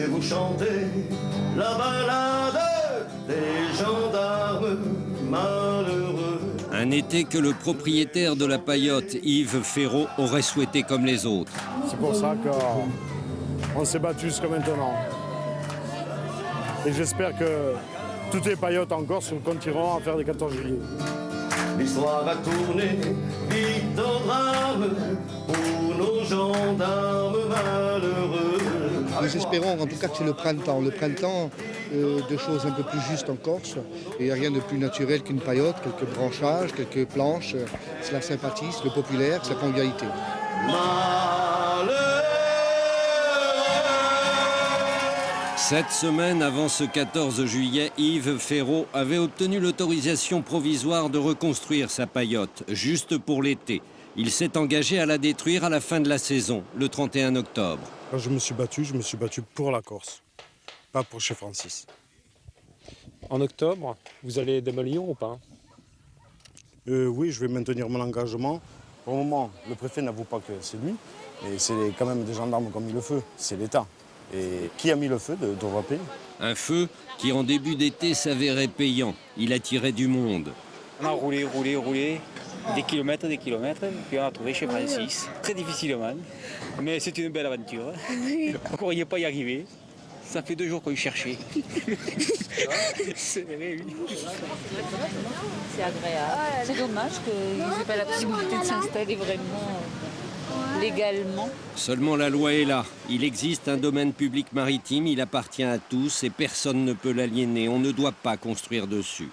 vais vous chanter la ballade des gendarmes malheureux. Un été que le propriétaire de la paillote, Yves Ferraud, aurait souhaité comme les autres. C'est pour ça qu'on s'est battu jusqu'à maintenant. Et j'espère que toutes les paillotes en Corse continueront à faire des 14 juillet. L'histoire va tourner vite au drame pour nos gendarmes malheureux. Nous espérons en tout cas que c'est le printemps de choses un peu plus justes en Corse. Il n'y a rien de plus naturel qu'une paillote, quelques branchages, quelques planches. C'est la sympathie, c'est le populaire, c'est la convivialité. Malheureux. 7 semaines avant ce 14 juillet, Yves Ferraud avait obtenu l'autorisation provisoire de reconstruire sa paillote, juste pour l'été. Il s'est engagé à la détruire à la fin de la saison, le 31 octobre. Quand je me suis battu pour la Corse, pas pour chez Francis. En octobre, vous allez démolir ou pas? Oui, je vais maintenir mon engagement. Pour le moment, le préfet n'avoue pas que c'est lui, mais c'est quand même des gendarmes qui ont mis le feu, c'est l'État. Et qui a mis le feu devra payer. Un feu qui, en début d'été, s'avérait payant. Il attirait du monde. On a roulé, des kilomètres, puis on a trouvé chez Francis, très difficilement. Mais c'est une belle aventure. On ne croyait pas y arriver. Ça fait 2 jours qu'on y cherchait. C'est vrai, oui. C'est agréable. C'est dommage qu'ils n'aient pas la possibilité de s'installer vraiment légalement. Seulement la loi est là. Il existe un domaine public maritime, il appartient à tous et personne ne peut l'aliéner. On ne doit pas construire dessus.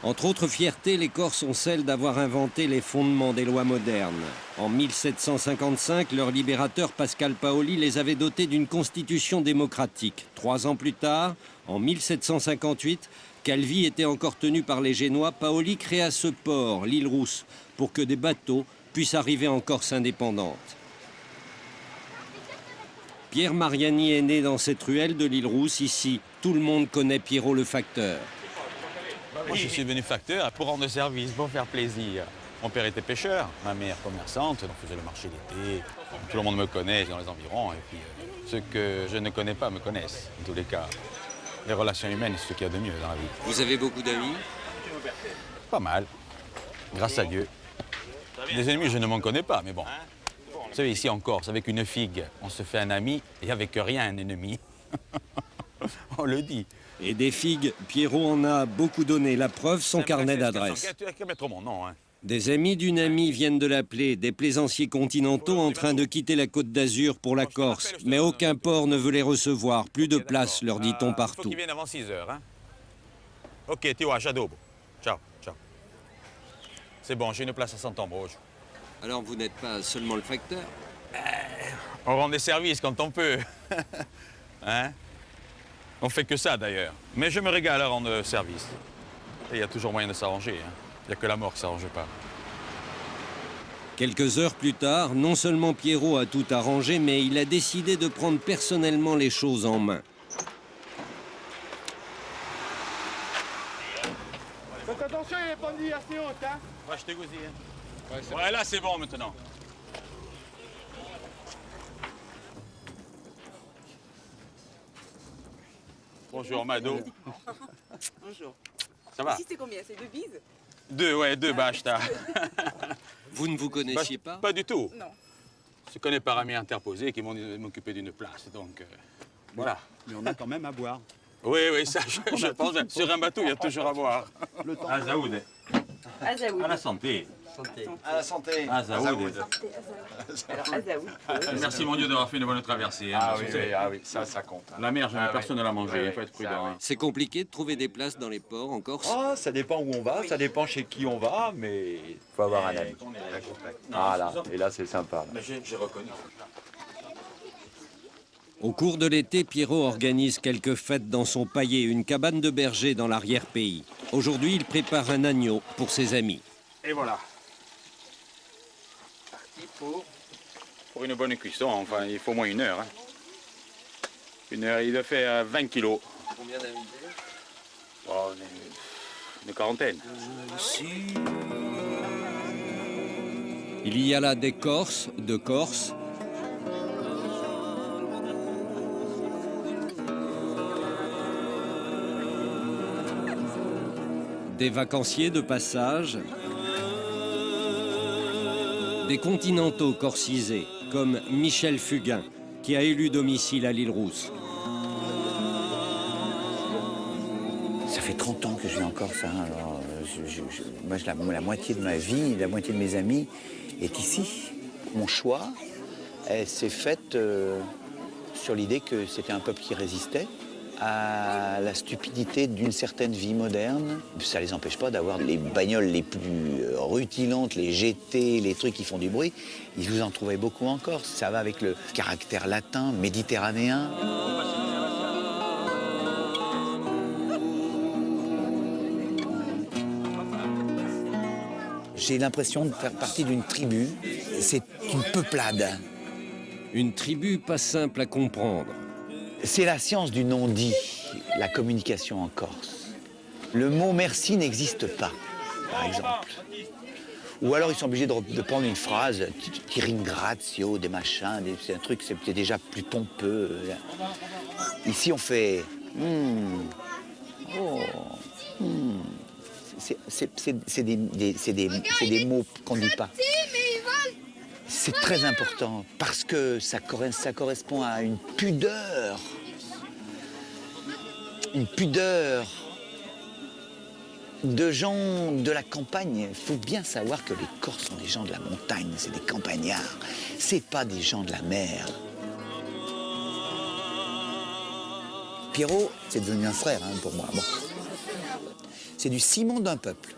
Entre autres fiertés, les Corses ont celle d'avoir inventé les fondements des lois modernes. En 1755, leur libérateur Pascal Paoli les avait dotés d'une constitution démocratique. 3 ans plus tard, en 1758, Calvi était encore tenu par les Génois. Paoli créa ce port, l'île Rousse, pour que des bateaux puissent arriver en Corse indépendante. Pierre Mariani est né dans cette ruelle de l'île Rousse. Ici, tout le monde connaît Pierrot le facteur. Moi, je suis venu facteur pour rendre service, pour faire plaisir. Mon père était pêcheur, ma mère commerçante, on faisait le marché d'été. Tout le monde me connaît dans les environs, et puis ceux que je ne connais pas me connaissent, en tous les cas. Les relations humaines, c'est ce qu'il y a de mieux dans la vie. Vous avez beaucoup d'amis? Pas mal, grâce à Dieu. Des ennemis, je ne m'en connais pas, mais bon. Vous savez, ici en Corse, avec une figue, on se fait un ami, et avec rien, un ennemi. On le dit. Et des figues, Pierrot en a beaucoup donné. La preuve, son carnet d'adresses. Tu n'as qu'à mettre mon nom, hein. Des amis d'une amie viennent de l'appeler, des plaisanciers continentaux en train de quitter la Côte d'Azur pour la Corse. Mais aucun port ne veut les recevoir. Plus de place, leur dit-on Il faut partout. qu'ils viennent avant 6 heures, hein. Ok, tu vois, j'adobe. Ciao, ciao. C'est bon, j'ai une place à Sant'Ambroge. Alors vous n'êtes pas seulement le facteur? On rend des services quand on peut. Hein? On fait que ça d'ailleurs. Mais je me régale à rendre service. Et il y a toujours moyen de s'arranger. Hein. Il n'y a que la mort qui ne s'arrange pas. Quelques heures plus tard, non seulement Pierrot a tout arrangé, mais il a décidé de prendre personnellement les choses en main. Faites attention, il n'est pas mis assez haute, hein. Ouais, je t'ai gousé. Hein. Ouais, là c'est bon maintenant. Bonjour Mado. Bonjour. Ça va? Ici c'est combien? C'est 2 bises? 2, ouais, 2 bachtas. Vous ne vous connaissiez pas? Pas du tout. Non. Je connais par amis interposés qui m'ont m'occuper d'une place, donc voilà. Mais on a quand même à boire. Oui, oui, ça, je pense. Sur un bateau, il y a toujours à boire. À Zaoud. À Zaoud. À la santé. À la santé. À Zaoud. Alors à Zaoud. Merci mon Dieu d'avoir fait une bonne traversée. Hein, Oui, ça compte. La mer, personne ne l'a mangée, il faut être prudent. C'est compliqué de trouver des places dans les ports en Corse? Ah, ça dépend où on va, ça dépend chez qui on va, mais il faut avoir un ami. Voilà, et là c'est sympa. Là. Mais j'ai reconnu. Au cours de l'été, Pierrot organise quelques fêtes dans son paillet, une cabane de berger dans l'arrière-pays. Aujourd'hui, il prépare un agneau pour ses amis. Et voilà. Pour une bonne cuisson, enfin, il faut au moins 1 heure. Hein. 1 heure, il fait 20 kilos. Combien d'invités? Oh, une quarantaine. Il y a là des Corses, de Corse, Des vacanciers de passage, des continentaux corcisés, comme Michel Fugain, qui a élu domicile à l'île Rousse. Ça fait 30 ans que je vis en Corse. Hein. Alors, moi, la moitié de ma vie, la moitié de mes amis est ici. Mon choix s'est fait sur l'idée que c'était un peuple qui résistait à la stupidité d'une certaine vie moderne. Ça ne les empêche pas d'avoir les bagnoles les plus rutilantes, les GT, les trucs qui font du bruit. Ils vous en trouvaient beaucoup en Corse. Ça va avec le caractère latin, méditerranéen. J'ai l'impression de faire partie d'une tribu. C'est une peuplade. Une tribu pas simple à comprendre. C'est la science du non-dit, la communication en Corse. Le mot merci n'existe pas, par exemple. Ou alors ils sont obligés de prendre une phrase, ti ringrazio, des machins, c'est un truc, c'est déjà plus pompeux. Ici on fait c'est des mots qu'on ne dit pas. C'est très important parce que ça correspond à une pudeur de gens de la campagne. Il faut bien savoir que les Corses sont des gens de la montagne, c'est des campagnards, c'est pas des gens de la mer. Pierrot, c'est devenu un frère pour moi. Bon. C'est du ciment d'un peuple.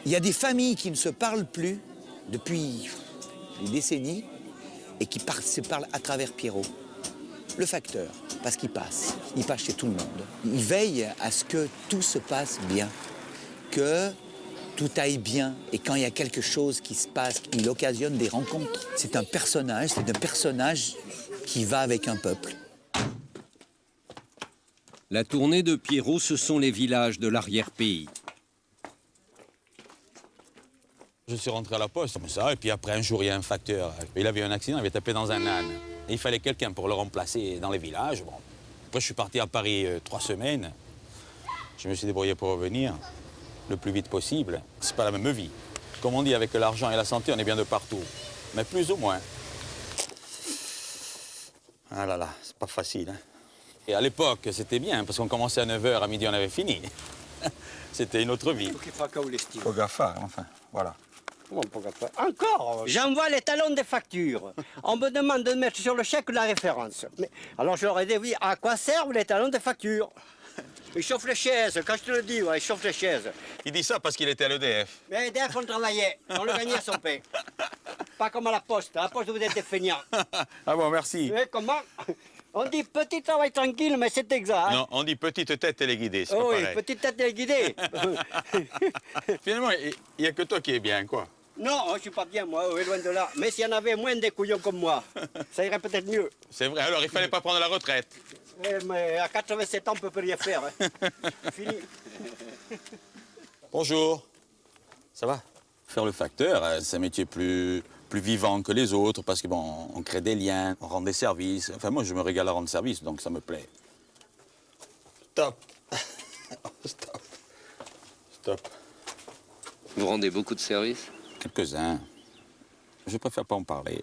Il y a des familles qui ne se parlent plus depuis des décennies et qui se parlent à travers Pierrot. Le facteur, parce qu'il passe chez tout le monde. Il veille à ce que tout se passe bien, que tout aille bien. Et quand il y a quelque chose qui se passe, il occasionne des rencontres. C'est un personnage qui va avec un peuple. La tournée de Pierrot, ce sont les villages de l'arrière-pays. Je suis rentré à la poste comme ça, et puis après un jour, il y a un facteur. Il avait eu un accident, il avait tapé dans un âne. Et il fallait quelqu'un pour le remplacer dans les villages. Bon. Après, je suis parti à Paris 3 semaines. Je me suis débrouillé pour revenir le plus vite possible. C'est pas la même vie. Comme on dit, avec l'argent et la santé, on est bien de partout. Mais plus ou moins. Ah là là, c'est pas facile. Hein. Et à l'époque, c'était bien, parce qu'on commençait à 9h, à midi, on avait fini. C'était une autre vie. Pogafa, enfin, voilà. Encore J'envoie les talons des factures. On me demande de mettre sur le chèque la référence. Mais, alors je leur ai dit, oui, à quoi servent les talons des factures? Ils chauffent les chaises, quand je te le dis, ouais, ils chauffent les chaises. Il dit ça parce qu'il était à l'EDF. Mais EDF, on travaillait, on le gagnait à son pain. Pas comme à la poste vous êtes des feignants. Ah bon, merci. Et comment? On dit petit travail tranquille, mais c'est exact. Non, on dit petite tête téléguidée, c'est pas oui, pareil. petite tête téléguidée. Finalement, il n'y a que toi qui es bien, quoi. Non, je suis pas bien, moi, loin de là. Mais s'il y en avait moins des couillons comme moi, ça irait peut-être mieux. C'est vrai, alors il fallait pas prendre la retraite. Mais à 87 ans, on ne peut plus rien faire. Hein. Fini. Bonjour. Ça va? Faire le facteur, c'est un métier plus vivant que les autres, parce que bon, on crée des liens, on rend des services. Enfin, moi, je me régale à rendre service, donc ça me plaît. Stop. Stop. Stop. Vous rendez beaucoup de services? Quelques-uns. Je préfère pas en parler.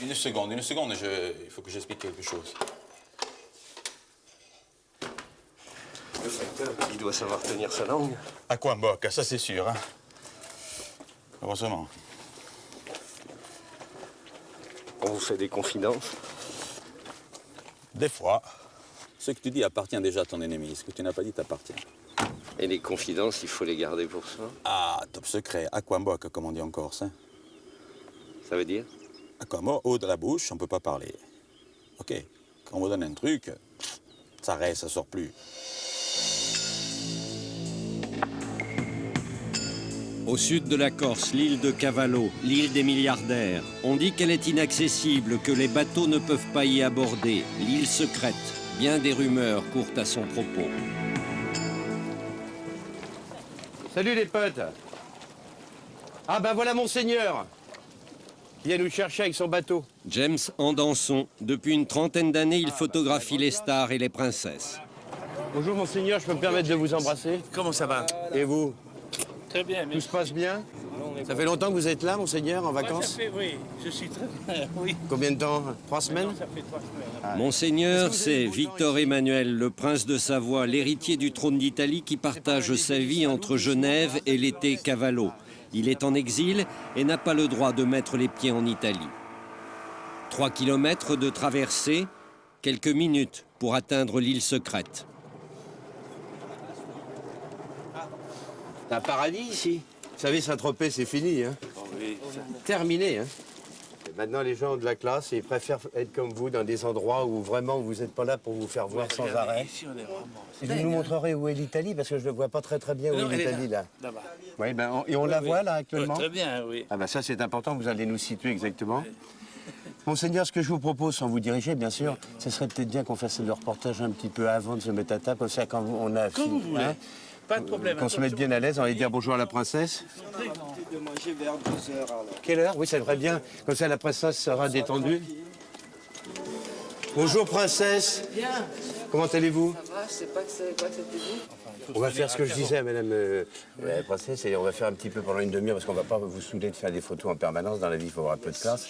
Une seconde, il faut que j'explique quelque chose. Le facteur, il doit savoir tenir sa langue. À quoi moque, ça c'est sûr. Hein. Heureusement. On vous fait des confidences? Des fois. Ce que tu dis appartient déjà à ton ennemi. Ce que tu n'as pas dit t'appartient. Et les confidences, il faut les garder pour soi? Ah, top secret. Aquamboc, comme on dit en Corse. Hein. Ça veut dire? Aquamboc, haut de la bouche, on peut pas parler. OK. Quand on vous donne un truc, ça reste, ça sort plus. Au sud de la Corse, l'île de Cavallo, l'île des milliardaires. On dit qu'elle est inaccessible, que les bateaux ne peuvent pas y aborder. L'île secrète. Bien des rumeurs courent à son propos. Salut les potes. Ah ben voilà Monseigneur. Il vient nous chercher avec son bateau. James Andanson, depuis une trentaine d'années, il photographie les stars et les princesses. Bonjour monseigneur, je peux me permettre de vous embrasser? Comment ça va? Et vous? Très bien. Tout se passe bien? Ça fait longtemps que vous êtes là, monseigneur, en vacances? Oui, je suis très bien, oui. Combien de temps? 3 semaines? Ça fait 3 semaines. Monseigneur, c'est Victor Emmanuel, le prince de Savoie, l'héritier du trône d'Italie qui partage sa vie entre Genève et l'été Cavallo. Il est en exil et n'a pas le droit de mettre les pieds en Italie. 3 kilomètres de traversée, quelques minutes pour atteindre l'île secrète. C'est un paradis ici. Vous savez, Saint-Tropez, c'est fini. Hein. Oui. Terminé. Hein. Et maintenant, les gens ont de la classe et ils préfèrent être comme vous dans des endroits où vraiment vous n'êtes pas là pour vous faire voir sans arrêt. Ici, on est vraiment... Vous nous montrerez où est l'Italie, parce que je ne vois pas très bien où est l'Italie, là. Là-bas. Oui, ben, et on la voit, là, actuellement? Très bien, oui. Ah ben ça, c'est important, vous allez nous situer exactement. Monseigneur, ce que je vous propose, sans vous diriger, bien sûr, ce serait peut-être bien qu'on fasse le reportage un petit peu avant de se mettre à table, comme ça, quand on a Comme vous voulez. hein, Pas de problème. qu'on se mette bien à l'aise, on va dire bonjour à la princesse. De manger vers 2 heures alors. Quelle heure? Oui, ça devrait bien. Comme ça, la princesse sera détendue. Bonjour, princesse. Bien. Comment allez-vous? Ça va, je sais pas que c'était vous. On va faire ce que je disais à madame la princesse, et on va faire un petit peu pendant une demi-heure, parce qu'on ne va pas vous saouler de faire des photos en permanence. Dans la vie, il faut avoir un peu de classe.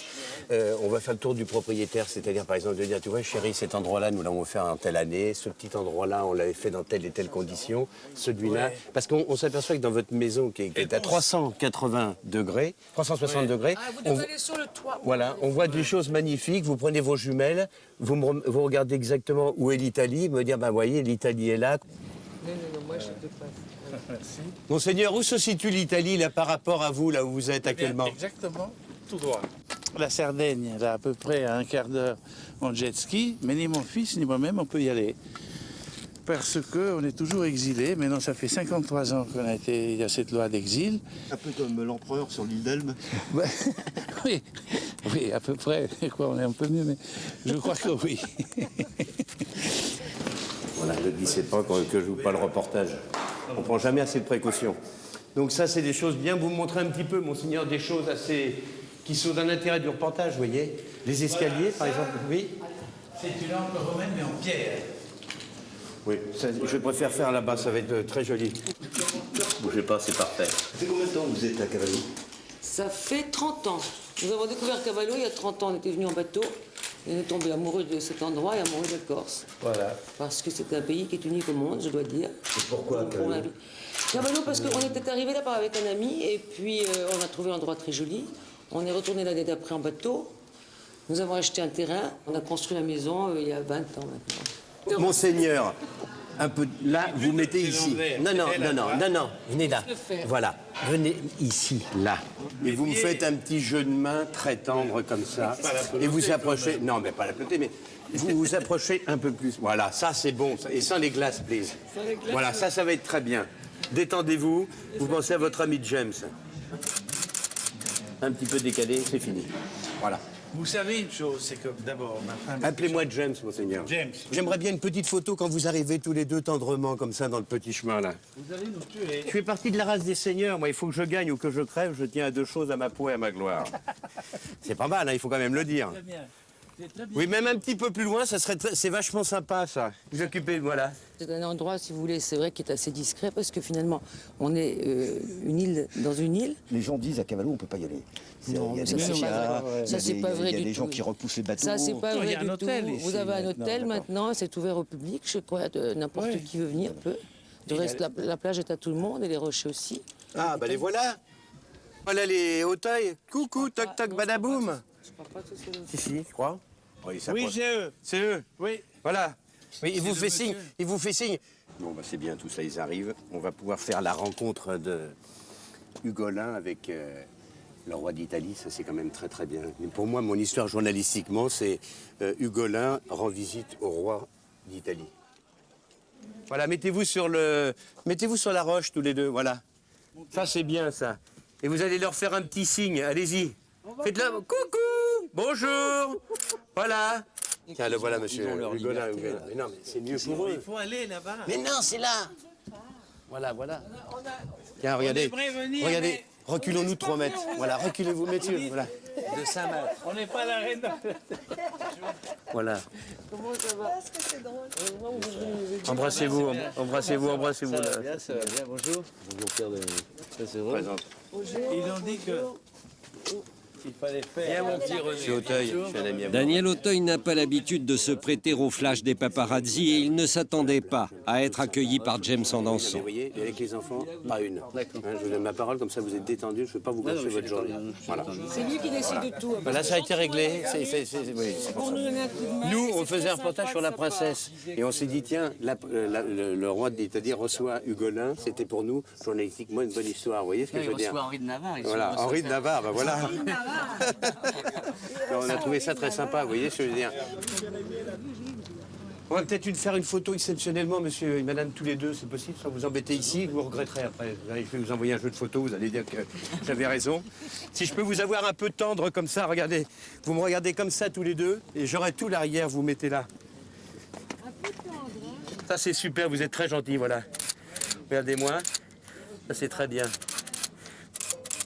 On va faire le tour du propriétaire, c'est-à-dire, par exemple, de dire, tu vois, chérie, cet endroit-là, nous l'avons fait en telle année, ce petit endroit-là, on l'avait fait dans telle et telle condition, celui-là. Ouais. Parce qu'on s'aperçoit que dans votre maison, qui est à 380 degrés, 360 degrés... Ah, vous devez aller sur le toit. Voilà, on voit des choses magnifiques, vous prenez vos jumelles, vous regardez exactement où est l'Italie, me dire, ben voyez, l'Italie est là. Non, moi je te passe. Merci. Monseigneur, où se situe l'Italie là par rapport à vous, là où vous êtes actuellement? Exactement, tout droit. La Sardaigne, là, à peu près à un quart d'heure en jet ski, mais ni mon fils ni moi-même, on peut y aller. Parce qu'on est toujours exilé. Maintenant, ça fait 53 ans il y a cette loi d'exil. Un peu comme l'empereur sur l'île d'Elbe. Oui, oui, à peu près. Quoi, on est un peu mieux, mais je crois que oui. Voilà, ne glissez pas que je joue pas le reportage. On prend jamais assez de précautions. Donc ça, c'est des choses bien. Vous me montrez un petit peu, monseigneur, des choses assez qui sont dans l'intérêt du reportage, vous voyez. Les escaliers, par exemple, oui. C'est une lampe romaine, mais en pierre. Oui, ça, je préfère faire là-bas, ça va être très joli. Bougez pas, c'est parfait. Ça fait combien de temps que vous êtes à Cavallo? Ça fait 30 ans. Nous avons découvert Cavallo il y a 30 ans. On était venus en bateau. Et on est tombé amoureux de cet endroit et amoureux de la Corse. Voilà. Parce que c'est un pays qui est unique au monde, je dois dire. Et pourquoi Cavallo? Cavallo, parce qu'on était arrivé là-bas avec un ami et puis on a trouvé l'endroit très joli. On est retourné l'année d'après en bateau. Nous avons acheté un terrain. On a construit la maison il y a 20 ans maintenant. Monseigneur, un peu là, vous mettez ici. Non, venez là. Voilà, venez ici, là. Et vous me faites un petit jeu de main très tendre comme ça. Et vous approchez, non mais pas la pelotée, mais vous vous approchez un peu plus. Voilà, ça c'est bon. Et sans les glaces, please. Voilà, ça va être très bien. Détendez-vous, vous pensez à votre ami James. Un petit peu décalé, c'est fini. Voilà. Vous savez une chose, c'est que d'abord, ma femme... Appelez-moi James, monseigneur. James. J'aimerais bien une petite photo quand vous arrivez tous les deux tendrement, comme ça, dans le petit chemin, là. Vous allez nous tuer. Je fais partie de la race des seigneurs. Moi, il faut que je gagne ou que je crève. Je tiens à 2 choses, à ma peau et à ma gloire. C'est pas mal, hein, il faut quand même le dire. Très bien. C'est très bien. Oui, même un petit peu plus loin, ça serait c'est vachement sympa, ça. Vous occupez, voilà. C'est un endroit, si vous voulez, c'est vrai, qui est assez discret parce que finalement, on est une île dans une île. Les gens disent à Cavallo, on ne peut pas y aller. Non, il y a ça, des c'est pas vrai. Ça, c'est pas vrai Il y a du des gens tout. qui repoussent les bateaux. Ça, c'est pas Non, il y vrai a un du hôtel tout. ici, Vous avez un maintenant, hôtel d'accord. maintenant, c'est ouvert au public, je crois, n'importe qui veut venir peut. Du reste, la plage est à tout le monde et les rochers aussi. Ah, bah les voilà. Voilà les hauteuils. Coucou, toc toc, badaboum. Je crois pas que ce soit le- Si, tu crois? Oui, c'est eux. C'est eux. Oui. Voilà. Oui, il vous le fait monsieur. signe. Il vous fait signe. Bon, bah c'est bien, tout ça, ils arrivent. On va pouvoir faire la rencontre de Ugolin avec le roi d'Italie. Ça, c'est quand même très, très bien. Mais pour moi, mon histoire journalistiquement, c'est Ugolin rend visite au roi d'Italie. Voilà, mettez-vous sur la roche tous les deux, voilà. Ça, c'est bien, ça. Et vous allez leur faire un petit signe. Allez-y. Faites-le. Coucou. Bonjour. Voilà. Tiens, le voilà, monsieur Ugolin. Mais non, mais c'est mieux pour eux. Il faut aller là-bas. Mais non, c'est là. Voilà, voilà. Tiens, regardez. On aimerait venir, Regardez. mais- Reculons-nous de 3 mètres. Voilà, reculez-vous, messieurs. Voilà. de Saint-Marc. On n'est pas à l'arène. Voilà. Comment ça va? Parce que c'est drôle. Embrassez-vous, embrassez-vous, embrassez-vous. Ça va bien, bonjour. Bonjour Pierre de... Ça c'est drôle. Ils ont dit que il fallait faire. Bien mon petit René. Je suis Auteuil, je suis un ami à moi. Daniel Auteuil n'a pas l'habitude de se prêter au flash des paparazzi et il ne s'attendait pas à être accueilli par James en dansant. Vous voyez, avec les enfants, pas une. Hein, je vous donne ma parole, comme ça vous êtes détendu, je ne veux pas vous gâcher votre journée. Voilà. C'est lui qui décide de tout. Là, ça a été réglé. Oui, Pour nous donner un coup de main. Nous, on faisait un reportage sur la princesse. Et on s'est dit, tiens, le roi d'Italie reçoit Ugolin. C'était pour nous, journalistiquement, une bonne histoire. Vous voyez ce que je veux dire? Henri de Navarre. Voilà, Henri de Navarre, ben voilà. On a trouvé ça très sympa, vous voyez ce que je veux dire? On va peut-être faire une photo exceptionnellement, monsieur et madame, tous les deux, c'est possible, sans vous embêter ici, vous regretterez après. Je vais vous envoyer un jeu de photos, vous allez dire que j'avais raison. Si je peux vous avoir un peu tendre comme ça, regardez, vous me regardez comme ça tous les deux, et j'aurai tout l'arrière, vous mettez là. Ça c'est super, vous êtes très gentil, voilà. Regardez-moi, ça c'est très bien.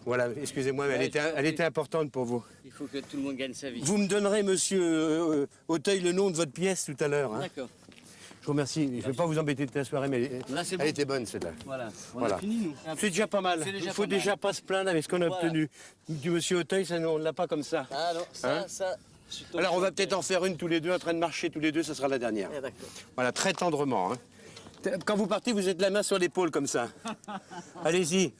Voilà, excusez-moi, mais elle était importante pour vous. Il faut que tout le monde gagne sa vie. Vous me donnerez, monsieur Auteuil, le nom de votre pièce tout à l'heure. Hein. D'accord. Je vous remercie. Je ne vais pas vous embêter toute la soirée, mais elle était bonne, celle-là. Voilà. On Voilà. a fini, nous. C'est déjà pas mal. Il ne faut déjà pas se plaindre avec ce qu'on a obtenu. Du monsieur Auteuil, ça, on ne l'a pas comme ça. Ah non, ça, Hein ça... Alors, on va peut-être en faire une tous les deux, en train de marcher tous les deux, ça sera la dernière. Ah, d'accord. Voilà, très tendrement. Hein. Quand vous partez, vous êtes la main sur l'épaule comme ça. Allez-y.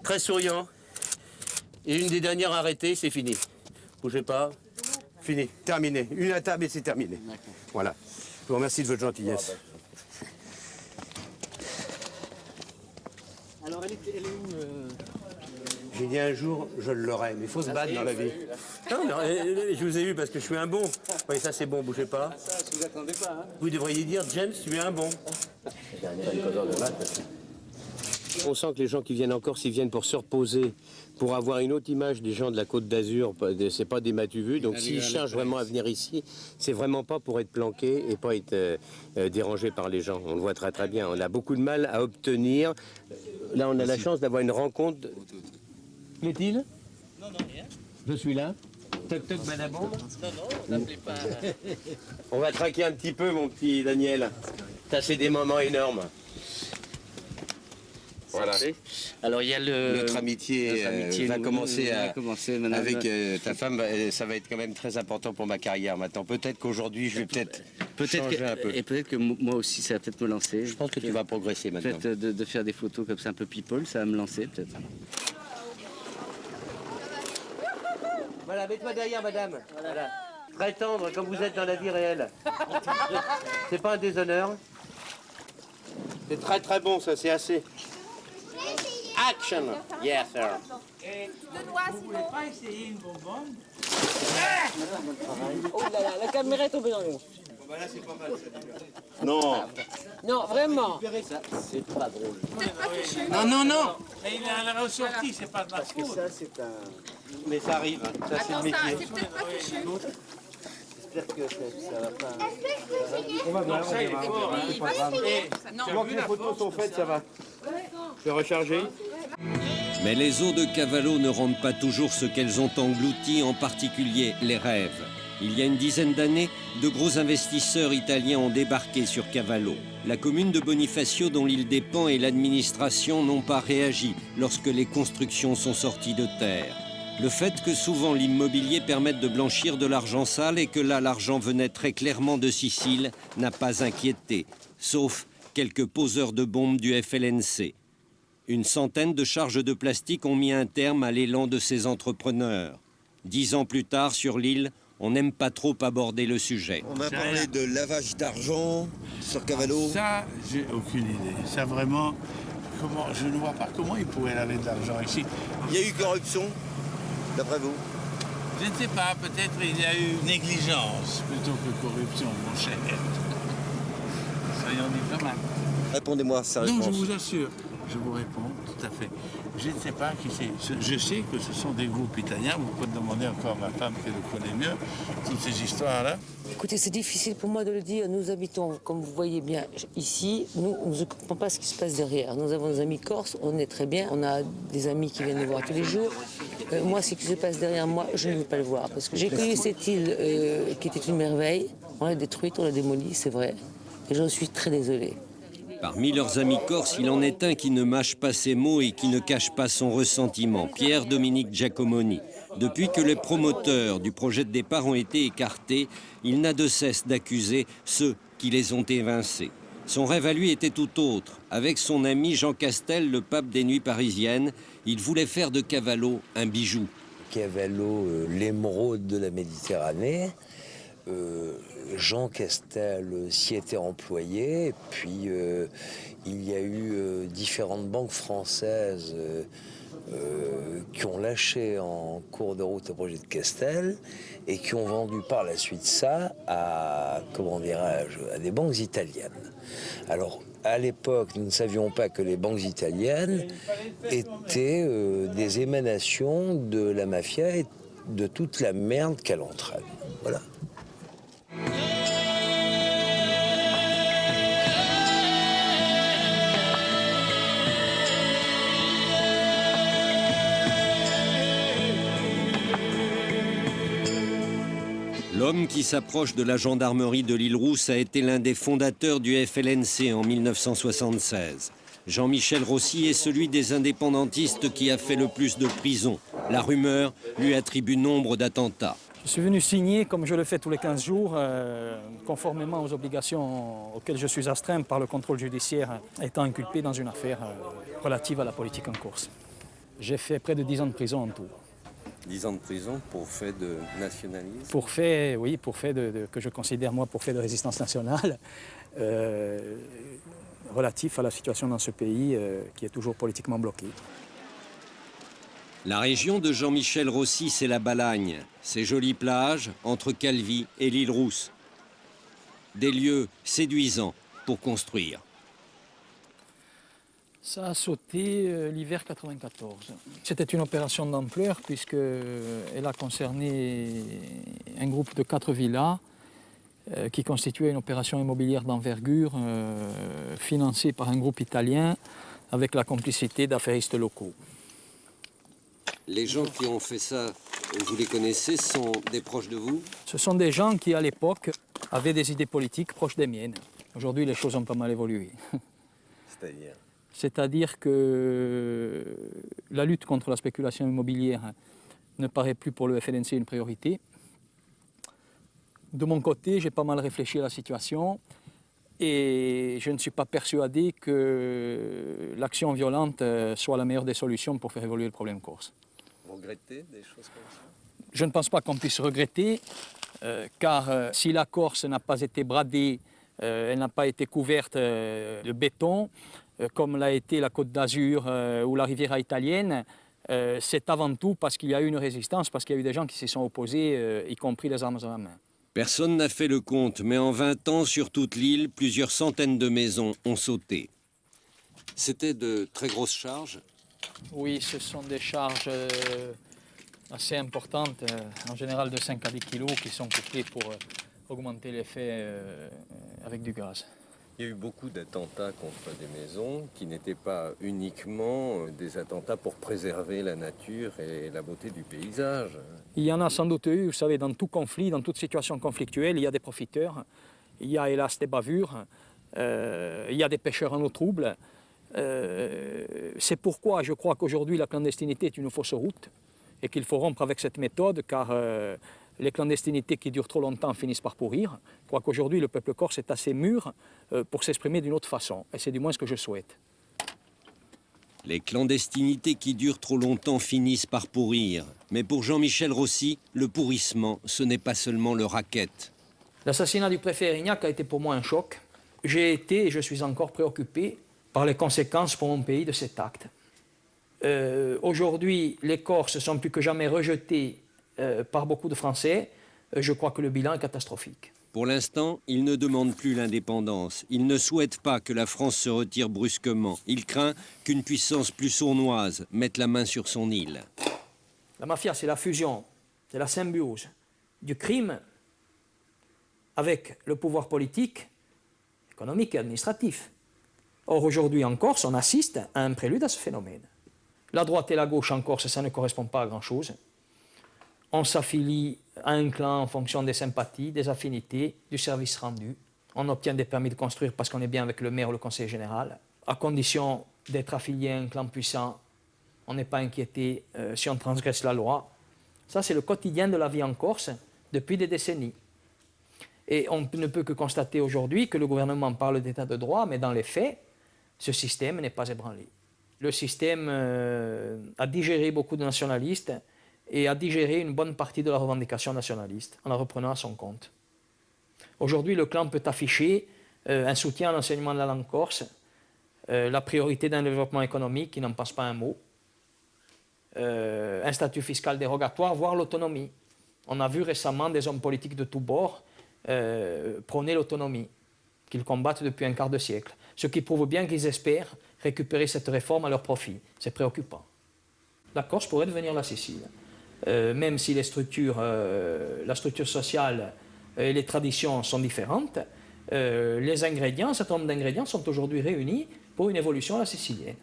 Très souriant. Et une des dernières arrêtées, c'est fini. Bougez pas. Fini. Terminé. Une à table et c'est terminé. Voilà. Je vous remercie de votre gentillesse. Alors, elle est où J'ai dit un jour, je l'aurai, mais il faut se battre dans la vie. Non, non, je vous ai eu parce que je suis un bon. Oui, ça c'est bon, bougez pas. Ça, vous attendez pas, hein? Vous devriez dire, James, tu es un bon. On sent que les gens qui viennent en Corse, ils viennent pour se reposer, pour avoir une autre image des gens de la Côte d'Azur. C'est pas des m'as-tu vu. Donc s'ils cherchent vraiment à venir ici, c'est vraiment pas pour être planqués et pas être dérangés par les gens. On le voit très très bien. On a beaucoup de mal à obtenir. Là, on a la chance d'avoir une rencontre. Plaît-il? Non, non, rien. Je suis là. Toc toc, madame. Non, non, n'appelez pas. On va traquer un petit peu, mon petit Daniel. Ça, c'est des moments énormes. Voilà. Alors il y a Notre amitié va commencer madame. avec ta femme. Ça va être quand même très important pour ma carrière maintenant. Peut-être qu'aujourd'hui, je vais peut-être changer un peu. Et peut-être que moi aussi, ça va peut-être me lancer. Je pense que tu vas progresser maintenant. Peut-être de faire des photos comme ça un peu people, ça va me lancer peut-être. Voilà, mets-toi derrière, madame. Voilà. Très tendre, comme vous êtes dans la vie réelle. C'est pas un déshonneur. C'est très très bon, ça, c'est assez. Action! Yes, sir. Vous pouvez pas essayer une bonbonne? Oh là là, la caméra est tombée dans l'eau. Là, c'est pas mal, ça. Non. Non, vraiment. Ça, c'est pas drôle. Non, non, non. Mais il a ressorti, c'est pas de ma faute. Ça, c'est un... Mais ça arrive, hein. Ça, c'est le métier. J'espère que ça va pas... On va voir, on verra. C'est pas grave. Tant que les photos sont faites, ça va. Je vais recharger. Mais les eaux de Cavallo ne rendent pas toujours ce qu'elles ont englouti, en particulier les rêves. Il y a une dizaine d'années, de gros investisseurs italiens ont débarqué sur Cavallo. La commune de Bonifacio, dont l'île dépend, et l'administration n'ont pas réagi lorsque les constructions sont sorties de terre. Le fait que souvent l'immobilier permette de blanchir de l'argent sale et que là l'argent venait très clairement de Sicile n'a pas inquiété, sauf quelques poseurs de bombes du FLNC. Une centaine de charges de plastique ont mis un terme à l'élan de ces entrepreneurs. 10 ans plus tard, sur l'île, on n'aime pas trop aborder le sujet. On a parlé de lavage d'argent sur Cavallo. Ça, j'ai aucune idée. Ça vraiment, je ne vois pas comment ils pourraient laver de l'argent ici. Il y a eu corruption, d'après vous? Je ne sais pas, peut-être il y a eu négligence plutôt que corruption, mon cher. Soyons diplomates. Répondez-moi sérieusement. Non, je vous assure. Je vous réponds, tout à fait. Je ne sais pas qui c'est. Je sais que ce sont des groupes italiens. Vous pouvez demander encore à ma femme qui le connaît mieux, toutes ces histoires-là. Écoutez, c'est difficile pour moi de le dire. Nous habitons, comme vous voyez bien, ici. Nous ne nous occupons pas de ce qui se passe derrière. Nous avons des amis corses, on est très bien. On a des amis qui viennent nous voir tous les jours. Moi, ce qui se passe derrière moi, je ne veux pas le voir. Parce que j'ai connu cette île qui était une merveille. On l'a détruite, on l'a démolie, c'est vrai. Et j'en suis très désolée. Parmi leurs amis corses, il en est un qui ne mâche pas ses mots et qui ne cache pas son ressentiment, Pierre-Dominique Giacomoni. Depuis que les promoteurs du projet de départ ont été écartés, il n'a de cesse d'accuser ceux qui les ont évincés. Son rêve à lui était tout autre. Avec son ami Jean Castel, le pape des nuits parisiennes, il voulait faire de Cavallo un bijou. Cavallo, l'émeraude de la Méditerranée. Jean Castel s'y était employé, et puis il y a eu différentes banques françaises qui ont lâché en cours de route le projet de Castel et qui ont vendu par la suite ça à, comment dirais-je, à des banques italiennes. Alors, à l'époque, nous ne savions pas que les banques italiennes étaient des émanations de la mafia et de toute la merde qu'elle entraîne. Voilà. L'homme qui s'approche de la gendarmerie de l'île Rousse a été l'un des fondateurs du FLNC en 1976. Jean-Michel Rossi est celui des indépendantistes qui a fait le plus de prisons. La rumeur lui attribue nombre d'attentats. Je suis venu signer, comme je le fais tous les 15 jours, conformément aux obligations auxquelles je suis astreint par le contrôle judiciaire, étant inculpé dans une affaire relative à la politique en Corse. J'ai fait près de 10 ans de prison en tout. 10 ans de prison pour fait de nationalisme? Pour fait, oui, pour fait que je considère moi pour fait de résistance nationale, relatif à la situation dans ce pays qui est toujours politiquement bloqué. La région de Jean-Michel Rossi, c'est la Balagne. Ces jolies plages entre Calvi et l'île Rousse. Des lieux séduisants pour construire. Ça a sauté l'hiver 94. C'était une opération d'ampleur puisqu'elle a concerné un groupe de 4 villas qui constituait une opération immobilière d'envergure financée par un groupe italien avec la complicité d'affairistes locaux. Les gens qui ont fait ça, vous les connaissez, sont des proches de vous? Ce sont des gens qui, à l'époque, avaient des idées politiques proches des miennes. Aujourd'hui, les choses ont pas mal évolué. C'est-à-dire? C'est-à-dire que la lutte contre la spéculation immobilière ne paraît plus pour le FLNC une priorité. De mon côté, j'ai pas mal réfléchi à la situation et je ne suis pas persuadé que l'action violente soit la meilleure des solutions pour faire évoluer le problème corse. Vous regrettez des choses comme ça? Je ne pense pas qu'on puisse regretter, car si la Corse n'a pas été bradée, elle n'a pas été couverte de béton, comme l'a été la Côte d'Azur ou la Riviera italienne, c'est avant tout parce qu'il y a eu une résistance, parce qu'il y a eu des gens qui s'y sont opposés, y compris les armes à la main. Personne n'a fait le compte, mais en 20 ans, sur toute l'île, plusieurs centaines de maisons ont sauté. C'était de très grosses charges? Oui, ce sont des charges assez importantes, en général de 5 à 10 kilos, qui sont coupées pour augmenter l'effet avec du gaz. Il y a eu beaucoup d'attentats contre des maisons qui n'étaient pas uniquement des attentats pour préserver la nature et la beauté du paysage. Il y en a sans doute eu, vous savez, dans tout conflit, dans toute situation conflictuelle, il y a des profiteurs, il y a hélas des bavures, il y a des pêcheurs en eau trouble. C'est pourquoi je crois qu'aujourd'hui la clandestinité est une fausse route et qu'il faut rompre avec cette méthode, car les clandestinités qui durent trop longtemps finissent par pourrir. Je crois qu'aujourd'hui le peuple corse est assez mûr pour s'exprimer d'une autre façon, et c'est du moins ce que je souhaite. Les clandestinités qui durent trop longtemps finissent par pourrir. Mais pour Jean-Michel Rossi, le pourrissement, ce n'est pas seulement le racket. L'assassinat du préfet Erignac a été pour moi un choc. J'ai été et je suis encore préoccupé par les conséquences pour mon pays de cet acte. Aujourd'hui, les Corses sont plus que jamais rejetés par beaucoup de Français. je crois que le bilan est catastrophique. Pour l'instant, il ne demande plus l'indépendance. Il ne souhaite pas que la France se retire brusquement. Il craint qu'une puissance plus sournoise mette la main sur son île. La mafia, c'est la fusion, c'est la symbiose du crime avec le pouvoir politique, économique et administratif. Or, aujourd'hui en Corse, on assiste à un prélude à ce phénomène. La droite et la gauche en Corse, ça ne correspond pas à grand-chose. On s'affilie à un clan en fonction des sympathies, des affinités, du service rendu. On obtient des permis de construire parce qu'on est bien avec le maire ou le conseiller général. À condition d'être affilié à un clan puissant, on n'est pas inquiété si on transgresse la loi. Ça, c'est le quotidien de la vie en Corse depuis des décennies. Et on ne peut que constater aujourd'hui que le gouvernement parle d'état de droit, mais dans les faits, ce système n'est pas ébranlé. Le système a digéré beaucoup de nationalistes et a digéré une bonne partie de la revendication nationaliste en la reprenant à son compte. Aujourd'hui, le clan peut afficher un soutien à l'enseignement de la langue corse, la priorité d'un développement économique qui n'en pense pas un mot, un statut fiscal dérogatoire, voire l'autonomie. On a vu récemment des hommes politiques de tous bords prôner l'autonomie, qu'ils combattent depuis un quart de siècle, ce qui prouve bien qu'ils espèrent récupérer cette réforme à leur profit. C'est préoccupant. La Corse pourrait devenir la Sicile, même si la structure sociale et les traditions sont différentes, les ingrédients, un certain nombre d'ingrédients sont aujourd'hui réunis pour une évolution à la sicilienne.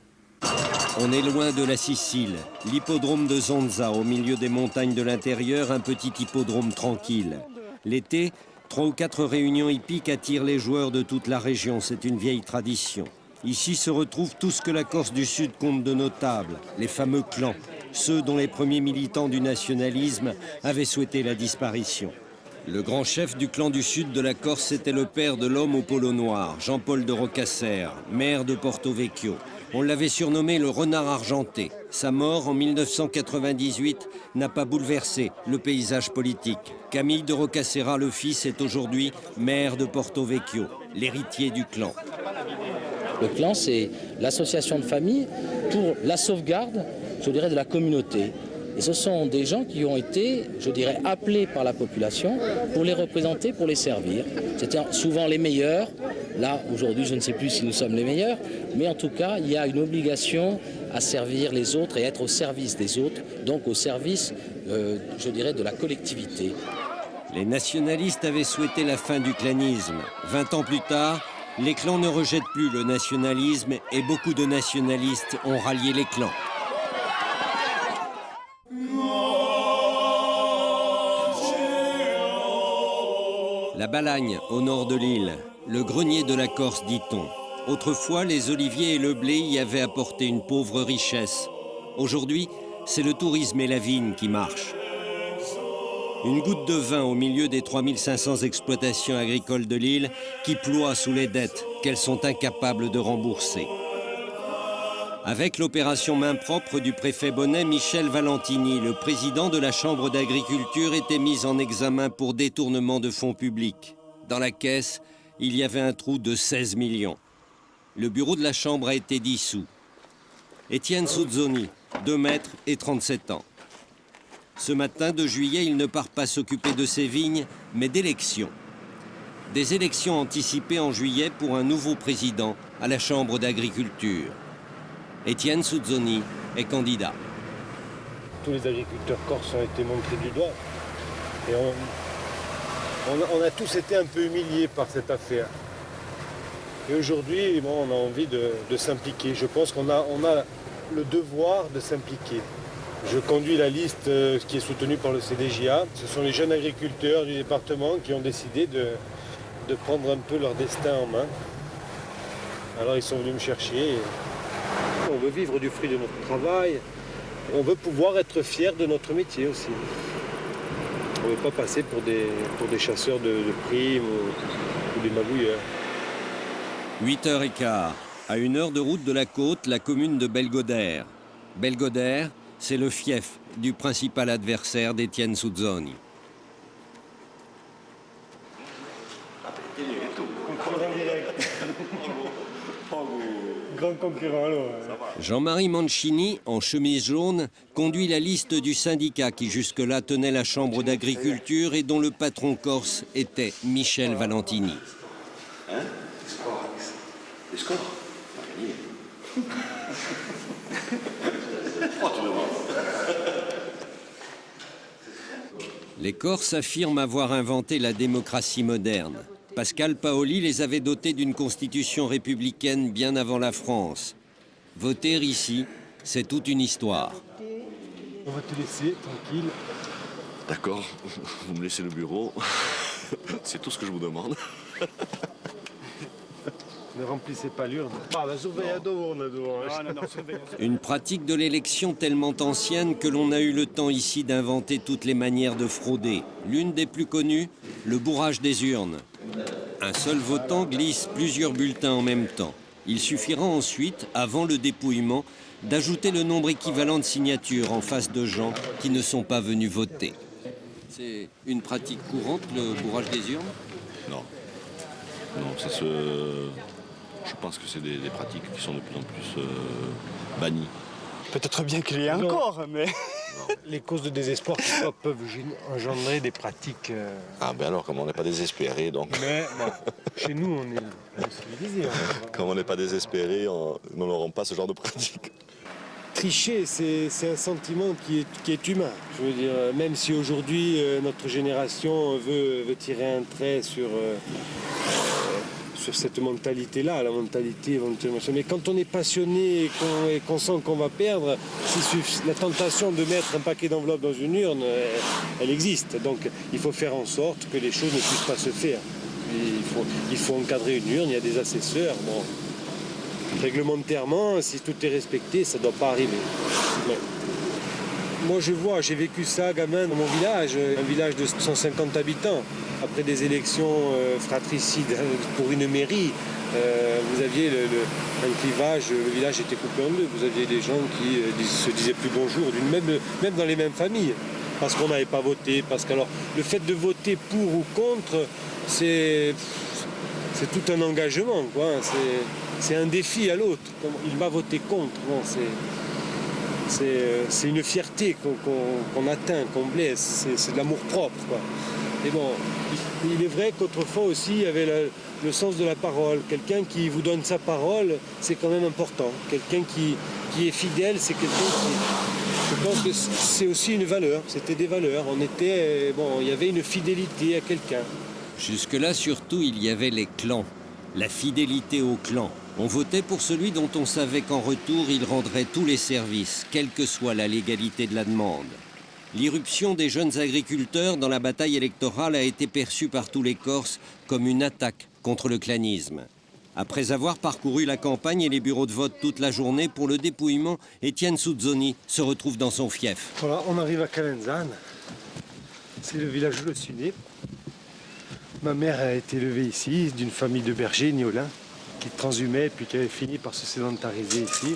On est loin de la Sicile. L'hippodrome de Zonza, au milieu des montagnes de l'intérieur, un petit hippodrome tranquille. L'été, 3 ou 4 réunions hippiques attirent les joueurs de toute la région. C'est une vieille tradition. Ici se retrouve tout ce que la Corse du Sud compte de notable, les fameux clans, ceux dont les premiers militants du nationalisme avaient souhaité la disparition. Le grand chef du clan du Sud de la Corse était le père de l'homme au polo noir, Jean-Paul de Roccassère, maire de Porto Vecchio. On l'avait surnommé le renard argenté. Sa mort en 1998 n'a pas bouleversé le paysage politique. Camille de Roccassera, le fils, est aujourd'hui maire de Porto Vecchio, l'héritier du clan. Le clan, c'est l'association de famille pour la sauvegarde, je dirais, de la communauté. Et ce sont des gens qui ont été, je dirais, appelés par la population pour les représenter, pour les servir. C'était souvent les meilleurs. Là, aujourd'hui, je ne sais plus si nous sommes les meilleurs, mais en tout cas, il y a une obligation à servir les autres et être au service des autres, donc au service, je dirais, de la collectivité. Les nationalistes avaient souhaité la fin du clanisme. 20 ans plus tard, les clans ne rejettent plus le nationalisme et beaucoup de nationalistes ont rallié les clans. La Balagne, au nord de l'île, le grenier de la Corse, dit-on. Autrefois, les oliviers et le blé y avaient apporté une pauvre richesse. Aujourd'hui, c'est le tourisme et la vigne qui marchent. Une goutte de vin au milieu des 3500 exploitations agricoles de l'île qui ploient sous les dettes qu'elles sont incapables de rembourser. Avec l'opération main propre du préfet Bonnet, Michel Valentini, le président de la Chambre d'agriculture, était mis en examen pour détournement de fonds publics. Dans la caisse, il y avait un trou de 16 millions. Le bureau de la Chambre a été dissous. Étienne Suzzoni, 2 mètres et 37 ans. Ce matin de juillet, il ne part pas s'occuper de ses vignes, mais d'élections. Des élections anticipées en juillet pour un nouveau président à la Chambre d'agriculture. Étienne Suzzoni est candidat. Tous les agriculteurs corses ont été montrés du doigt. Et on a tous été un peu humiliés par cette affaire. Et aujourd'hui, bon, on a envie de s'impliquer. Je pense qu'on a le devoir de s'impliquer. Je conduis la liste qui est soutenue par le CDJA. Ce sont les jeunes agriculteurs du département qui ont décidé de prendre un peu leur destin en main. Alors ils sont venus me chercher. On veut vivre du fruit de notre travail. On veut pouvoir être fiers de notre métier aussi. On ne veut pas passer pour des chasseurs de primes ou des magouilleurs. 8h15. À 1 heure de route de la côte, la commune de Belgodère. Belgodère, c'est le fief du principal adversaire d'Étienne Suzzoni. Grand concurrent, alors. Jean-Marie Mancini, en chemise jaune, conduit la liste du syndicat qui jusque-là tenait la Chambre d'agriculture et dont le patron corse était Michel Valentini. Hein? Les scores? Les Corses affirment avoir inventé la démocratie moderne. Pascal Paoli les avait dotés d'une constitution républicaine bien avant la France. Voter ici, c'est toute une histoire. On va te laisser, tranquille. D'accord, vous me laissez le bureau. C'est tout ce que je vous demande. Ne remplissez pas l'urne. Une pratique de l'élection tellement ancienne que l'on a eu le temps ici d'inventer toutes les manières de frauder. L'une des plus connues, le bourrage des urnes. Un seul votant glisse plusieurs bulletins en même temps. Il suffira ensuite, avant le dépouillement, d'ajouter le nombre équivalent de signatures en face de gens qui ne sont pas venus voter. C'est une pratique courante, le bourrage des urnes? Non. Non, c'est ce... Je pense que c'est des pratiques qui sont de plus en plus bannies. Peut-être bien qu'il y ait encore, mais... Les causes de désespoir peuvent engendrer des pratiques... Ah ben alors, comme on n'est pas désespéré, donc... Mais bon, chez nous, on est civilisés. Comme on n'est pas désespéré, nous n'aurons pas ce genre de pratique. Tricher, c'est un sentiment qui est humain. Je veux dire, même si aujourd'hui, notre génération veut tirer un trait sur cette mentalité-là, la mentalité éventuellement. Mais quand on est passionné et qu'on sent qu'on va perdre, la tentation de mettre un paquet d'enveloppes dans une urne, elle existe. Donc il faut faire en sorte que les choses ne puissent pas se faire. Il faut encadrer une urne, il y a des assesseurs. Bon. Réglementairement, si tout est respecté, ça ne doit pas arriver. Mais moi j'ai vécu ça gamin dans mon village, un village de 150 habitants. Après des élections fratricides pour une mairie, vous aviez un clivage, le village était coupé en deux. Vous aviez des gens qui se disaient plus bonjour, même dans les mêmes familles, parce qu'on n'avait pas voté. Parce que alors, le fait de voter pour ou contre, c'est tout un engagement, quoi. C'est un défi à l'autre. Il va voter contre. Bon, c'est une fierté qu'on atteint, qu'on blesse. C'est de l'amour propre, quoi. Et bon, il est vrai qu'autrefois aussi, il y avait le sens de la parole. Quelqu'un qui vous donne sa parole, c'est quand même important. Quelqu'un qui est fidèle, c'est quelqu'un qui... Je pense que c'est aussi une valeur. C'était des valeurs. Il y avait une fidélité à quelqu'un. Jusque-là, surtout, il y avait les clans. La fidélité au clan. On votait pour celui dont on savait qu'en retour, il rendrait tous les services, quelle que soit la légalité de la demande. L'irruption des jeunes agriculteurs dans la bataille électorale a été perçue par tous les Corses comme une attaque contre le clanisme. Après avoir parcouru la campagne et les bureaux de vote toute la journée pour le dépouillement, Étienne Souzzoni se retrouve dans son fief. Voilà, on arrive à Calenzane. C'est le village où je suis né. Ma mère a été élevée ici, d'une famille de bergers, Niolin, qui transhumait et puis qui avait fini par se sédentariser ici.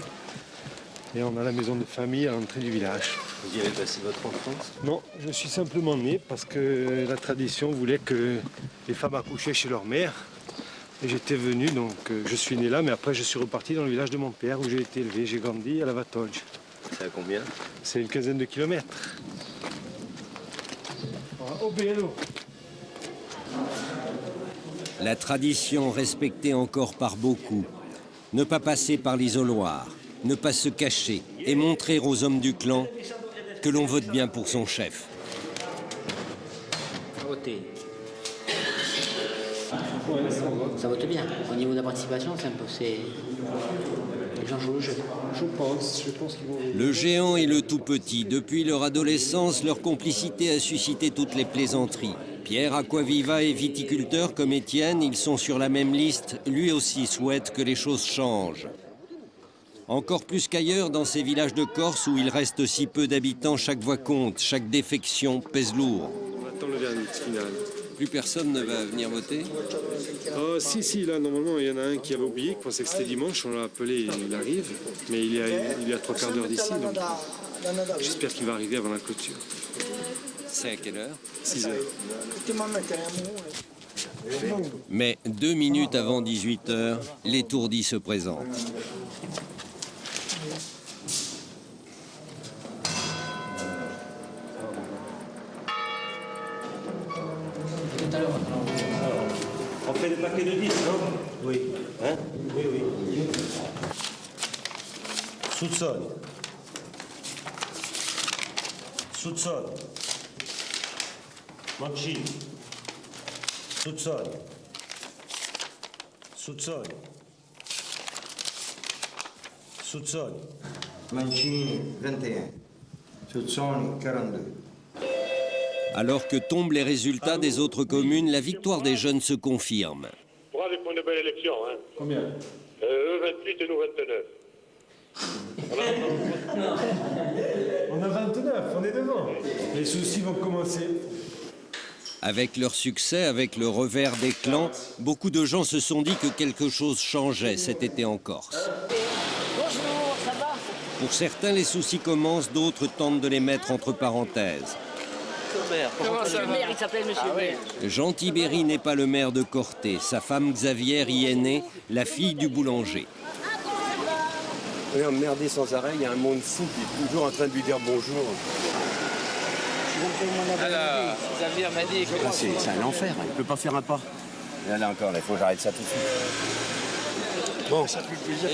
Et on a la maison de famille à l'entrée du village. Vous y avez passé votre enfance? Non, je suis simplement né parce que la tradition voulait que les femmes accouchaient chez leur mère. Et j'étais venu, donc je suis né là, mais après je suis reparti dans le village de mon père où j'ai été élevé. J'ai grandi à la Vatolge. C'est à combien? C'est une quinzaine de kilomètres. Au Bélo. La tradition respectée encore par beaucoup. Ne pas passer par l'isoloir, ne pas se cacher et montrer aux hommes du clan que l'on vote bien pour son chef. Voter. Ça vote bien. Au niveau de la participation, c'est un peu... Les gens jouent le jeu. Je pense qu'ils vont... Le géant et le tout petit, depuis leur adolescence, leur complicité a suscité toutes les plaisanteries. Pierre Aquaviva est viticulteur comme Étienne, ils sont sur la même liste. Lui aussi souhaite que les choses changent. Encore plus qu'ailleurs, dans ces villages de Corse où il reste si peu d'habitants, chaque voix compte, chaque défection pèse lourd. On attend le verdict final. Plus personne ne va venir voter? Oh, si, là, normalement, il y en a un qui avait oublié, qui pensait que c'était dimanche, on l'a appelé, il arrive, mais il y a 3 quarts d'heure d'ici, donc j'espère qu'il va arriver avant la clôture. C'est à quelle heure? 6 heures. Mais 2 minutes avant 18 h, l'étourdi se présente. On fait des paquets de 10, non? Oui. Hein? Oui, oui. Soupçonne. Soupçonne. Mancini. Soupçonne. Soupçonne. Soupçonne. Mancini 21. Soupçonne 42. Alors que tombent les résultats des autres communes, la victoire des jeunes se confirme. Bravo pour une belle élection. Hein. Combien? Eux 28 et nous 29. On a 29, on est devant. Les soucis vont commencer. Avec leur succès, avec le revers des clans, beaucoup de gens se sont dit que quelque chose changeait cet été en Corse. Bonjour, ça va? Pour certains, les soucis commencent, d'autres tentent de les mettre entre parenthèses. Le maire, il s'appelle Monsieur le maire. Jean Tibéri n'est pas le maire de Corté. Sa femme Xavière y est née, la fille du boulanger. On est emmerdé sans arrêt, il y a un monde fou qui est toujours en train de lui dire bonjour. Alors, Xavier m'a dit que... C'est un enfer, il ne peut pas faire un pas. Et là encore, il faut que j'arrête ça tout de suite. Bon, Ça fait plaisir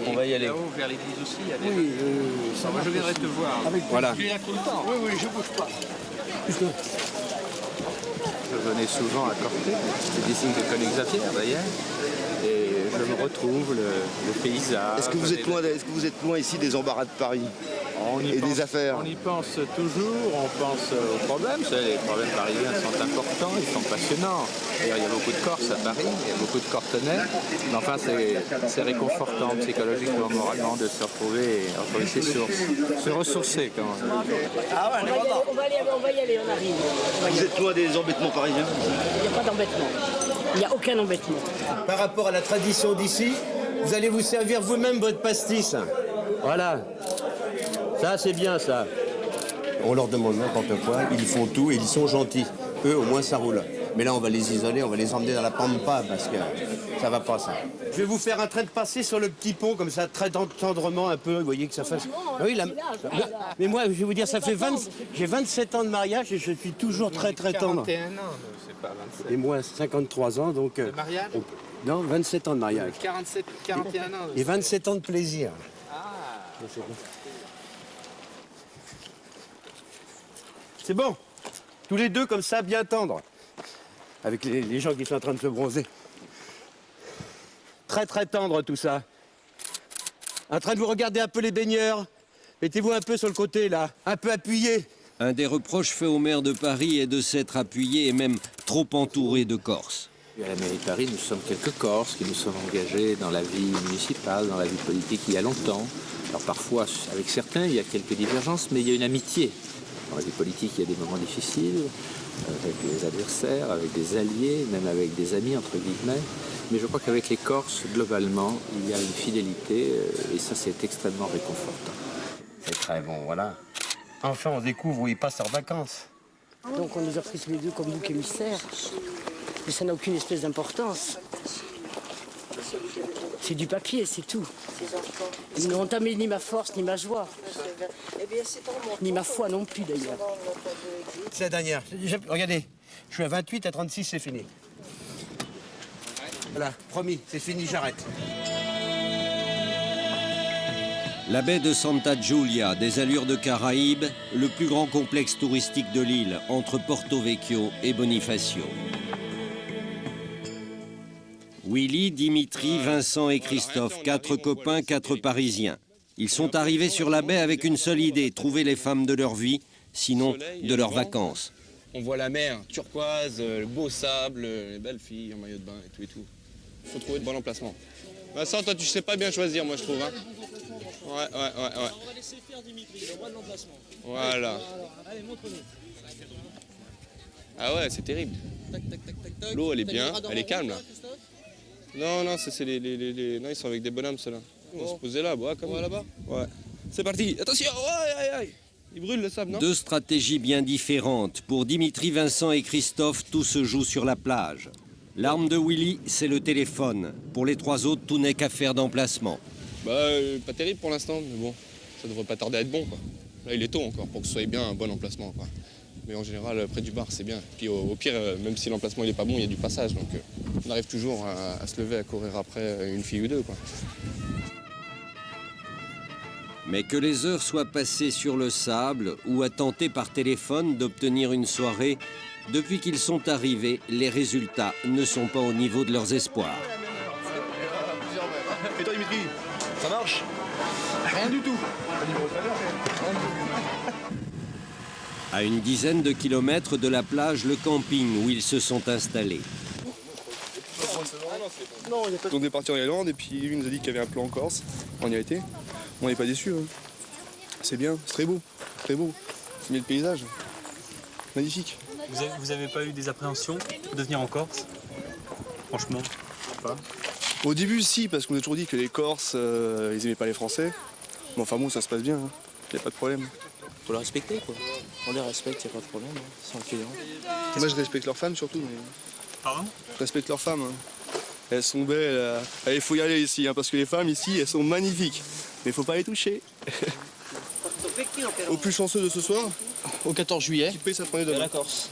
on va y aller. Là-haut, vers l'église aussi, il y a des... Oui, Moi, je viendrai te voir. Voilà. Tu es là tout le temps. Oui, oui, je bouge pas. Je venais souvent à Corté. C'est des signes que connaît Xavier, d'ailleurs. Et je me retrouve, le paysage. Est-ce que vous êtes loin ici des embarras de Paris et des affaires? On y pense toujours, on pense aux problèmes. Les problèmes parisiens sont importants, ils sont passionnants. D'ailleurs, il y a beaucoup de Corses à Paris, il y a beaucoup de Cortenais. Mais enfin, c'est réconfortant psychologiquement, moralement de se retrouver et retrouver ses sources. Se ressourcer, quand même. Ah ouais, on va y aller, on arrive. Vous êtes loin des embêtements parisiens? Il n'y a pas d'embêtement. Il n'y a aucun embêtement. Par rapport à la tradition d'ici, vous allez vous servir vous-même votre pastis. Voilà. Ça, c'est bien, ça. On leur demande n'importe quoi, ils font tout et ils sont gentils. Eux, au moins, ça roule. Mais là, on va les isoler, on va les emmener dans la pampa parce que ça va pas, ça. Je vais vous faire un trait de passer sur le petit pont, comme ça, très tendrement un peu, vous voyez que ça fasse... Ah oui, mais moi, je vais vous dire, ça fait j'ai 27 ans de mariage et je suis toujours très tendre. 41 ans, c'est pas 27. Et moi, 53 ans, donc... Le mariage? Non, 27 ans de mariage. 41 ans. Et 27 ans de plaisir. Ah. C'est bon. Tous les deux comme ça, bien tendres. Avec les gens qui sont en train de se bronzer. Très très tendre tout ça. En train de vous regarder un peu les baigneurs. Mettez-vous un peu sur le côté là, un peu appuyé. Un des reproches faits au maire de Paris est de s'être appuyé et même trop entouré de Corses. À la mairie de Paris, nous sommes quelques Corses qui nous sommes engagés dans la vie municipale, dans la vie politique il y a longtemps. Alors parfois, avec certains, il y a quelques divergences, mais il y a une amitié. Dans la vie politique, il y a des moments difficiles, avec des adversaires, avec des alliés, même avec des amis, entre guillemets. Mais je crois qu'avec les Corses, globalement, il y a une fidélité, et ça, c'est extrêmement réconfortant. C'est très bon, voilà. Enfin, on découvre où ils passent leurs vacances. Donc on nous a pris tous les deux comme bouc émissaire. Mais ça n'a aucune espèce d'importance. C'est du papier, c'est tout. Ils n'ont entamé ni ma force, ni ma joie. Ni ma foi non plus, d'ailleurs. C'est la dernière. Regardez, je suis à 28, à 36, c'est fini. Voilà, promis, c'est fini, j'arrête. La baie de Santa Giulia, des allures de Caraïbes, le plus grand complexe touristique de l'île, entre Porto Vecchio et Bonifacio. Willy, Dimitri, Vincent et Christophe, 4 copains, 4 Parisiens. Ils sont arrivés sur la baie avec une seule idée, trouver les femmes de leur vie, sinon de leurs vacances. On voit la mer turquoise, le beau sable, les belles filles en maillot de bain et tout et tout. Il faut trouver de bons emplacements. Vincent, toi tu sais pas bien choisir, moi je trouve. Hein. Ouais. On va laisser faire Dimitri, il a le droit de l'emplacement. Voilà. Allez, montre-nous. Ah ouais, c'est terrible. L'eau elle est bien, elle est calme là. Non, c'est les... Non, ils sont avec des bonhommes ceux-là. Ils vont se poser là, comme là-bas. Ouais. C'est parti, attention, aïe. Il brûle le sable, non? Deux stratégies bien différentes. Pour Dimitri, Vincent et Christophe, tout se joue sur la plage. L'arme de Willy, c'est le téléphone. Pour les 3 autres, tout n'est qu'affaire d'emplacement. Pas terrible pour l'instant, mais bon, ça devrait pas tarder à être bon, quoi. Là, il est tôt encore pour que ce soit bien un bon emplacement, quoi. Mais en général, près du bar, c'est bien. Puis au pire, même si l'emplacement n'est pas bon, il y a du passage. Donc on arrive toujours à se lever, à courir après une fille ou deux, quoi. Mais que les heures soient passées sur le sable ou à tenter par téléphone d'obtenir une soirée, depuis qu'ils sont arrivés, les résultats ne sont pas au niveau de leurs espoirs. Et toi Dimitri, ça marche? Rien du tout. À une dizaine de kilomètres de la plage, le camping où ils se sont installés. On est parti en Irlande et puis lui nous a dit qu'il y avait un plan en Corse. On y a été. On n'est pas déçus. Hein. C'est bien, c'est très beau. Très beau. C'est bien le paysage. Magnifique. Vous avez pas eu des appréhensions de venir en Corse? Franchement, pas. Au début, si, parce qu'on a toujours dit que les Corses, ils aimaient pas les Français. Mais enfin bon, ça se passe bien. Hein. Y a pas de problème. Faut les respecter, quoi. On les respecte, y a pas de problème. Hein. Ils sont accueillants. Moi, je respecte leurs femmes surtout. Mais... Pardon? Je respecte leurs femmes. Hein. Elles sont belles. Il faut y aller ici, hein, parce que les femmes ici, elles sont magnifiques. Mais il faut pas les toucher. Au plus chanceux de ce soir, au 14 juillet, qui paye sa tournée demain. À la Corse.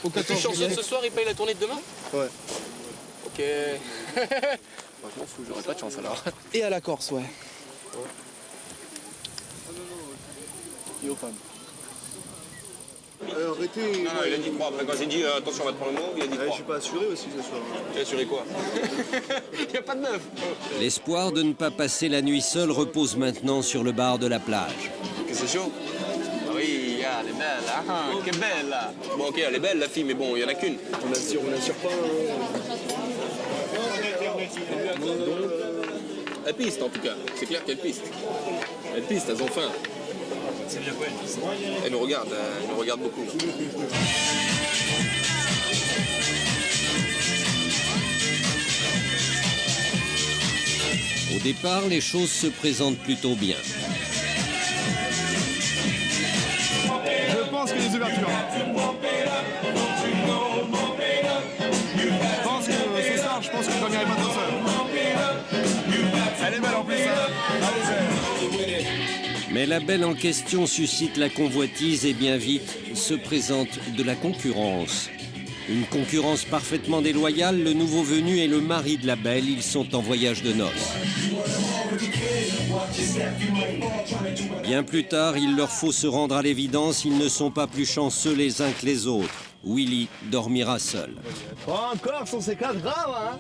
Au 14 juillet. Ce soir, il paye la tournée de demain? Ouais. Ok. Moi, je m'en fous, j'aurais pas de chance alors. Et à la Corse, ouais. Et aux femmes. Arrêtez. Non, il a dit 3. Après, quand j'ai dit attention, on va te prendre le mot, il a dit 3. Je suis pas assuré aussi ce soir. Tu as assuré quoi? Il n'y a pas de meuf. L'espoir de ne pas passer la nuit seul repose maintenant sur le bar de la plage. C'est chaud? Oui, elle est belle, hein? Que belle, là. Bon, ok, elle est belle, la fille, mais bon, il n'y en a qu'une. On n'assure pas. Elle piste, en tout cas. C'est clair qu'elle piste. Elle piste, elles ont faim. C'est bien quoi, elle piste? Elle nous regarde beaucoup. Au départ, les choses se présentent plutôt bien. Je pense qu'il y a des ouvertures. Je pense que ce soir, je n'irai pas tout seul. Elle est belle en plus, hein. Elle est belle. Mais la belle en question suscite la convoitise et bien vite se présente de la concurrence. Une concurrence parfaitement déloyale, le nouveau venu est le mari de la belle, ils sont en voyage de noces. Bien plus tard, il leur faut se rendre à l'évidence, ils ne sont pas plus chanceux les uns que les autres. Willy dormira seul. Oh, encore, c'est cas grave, hein.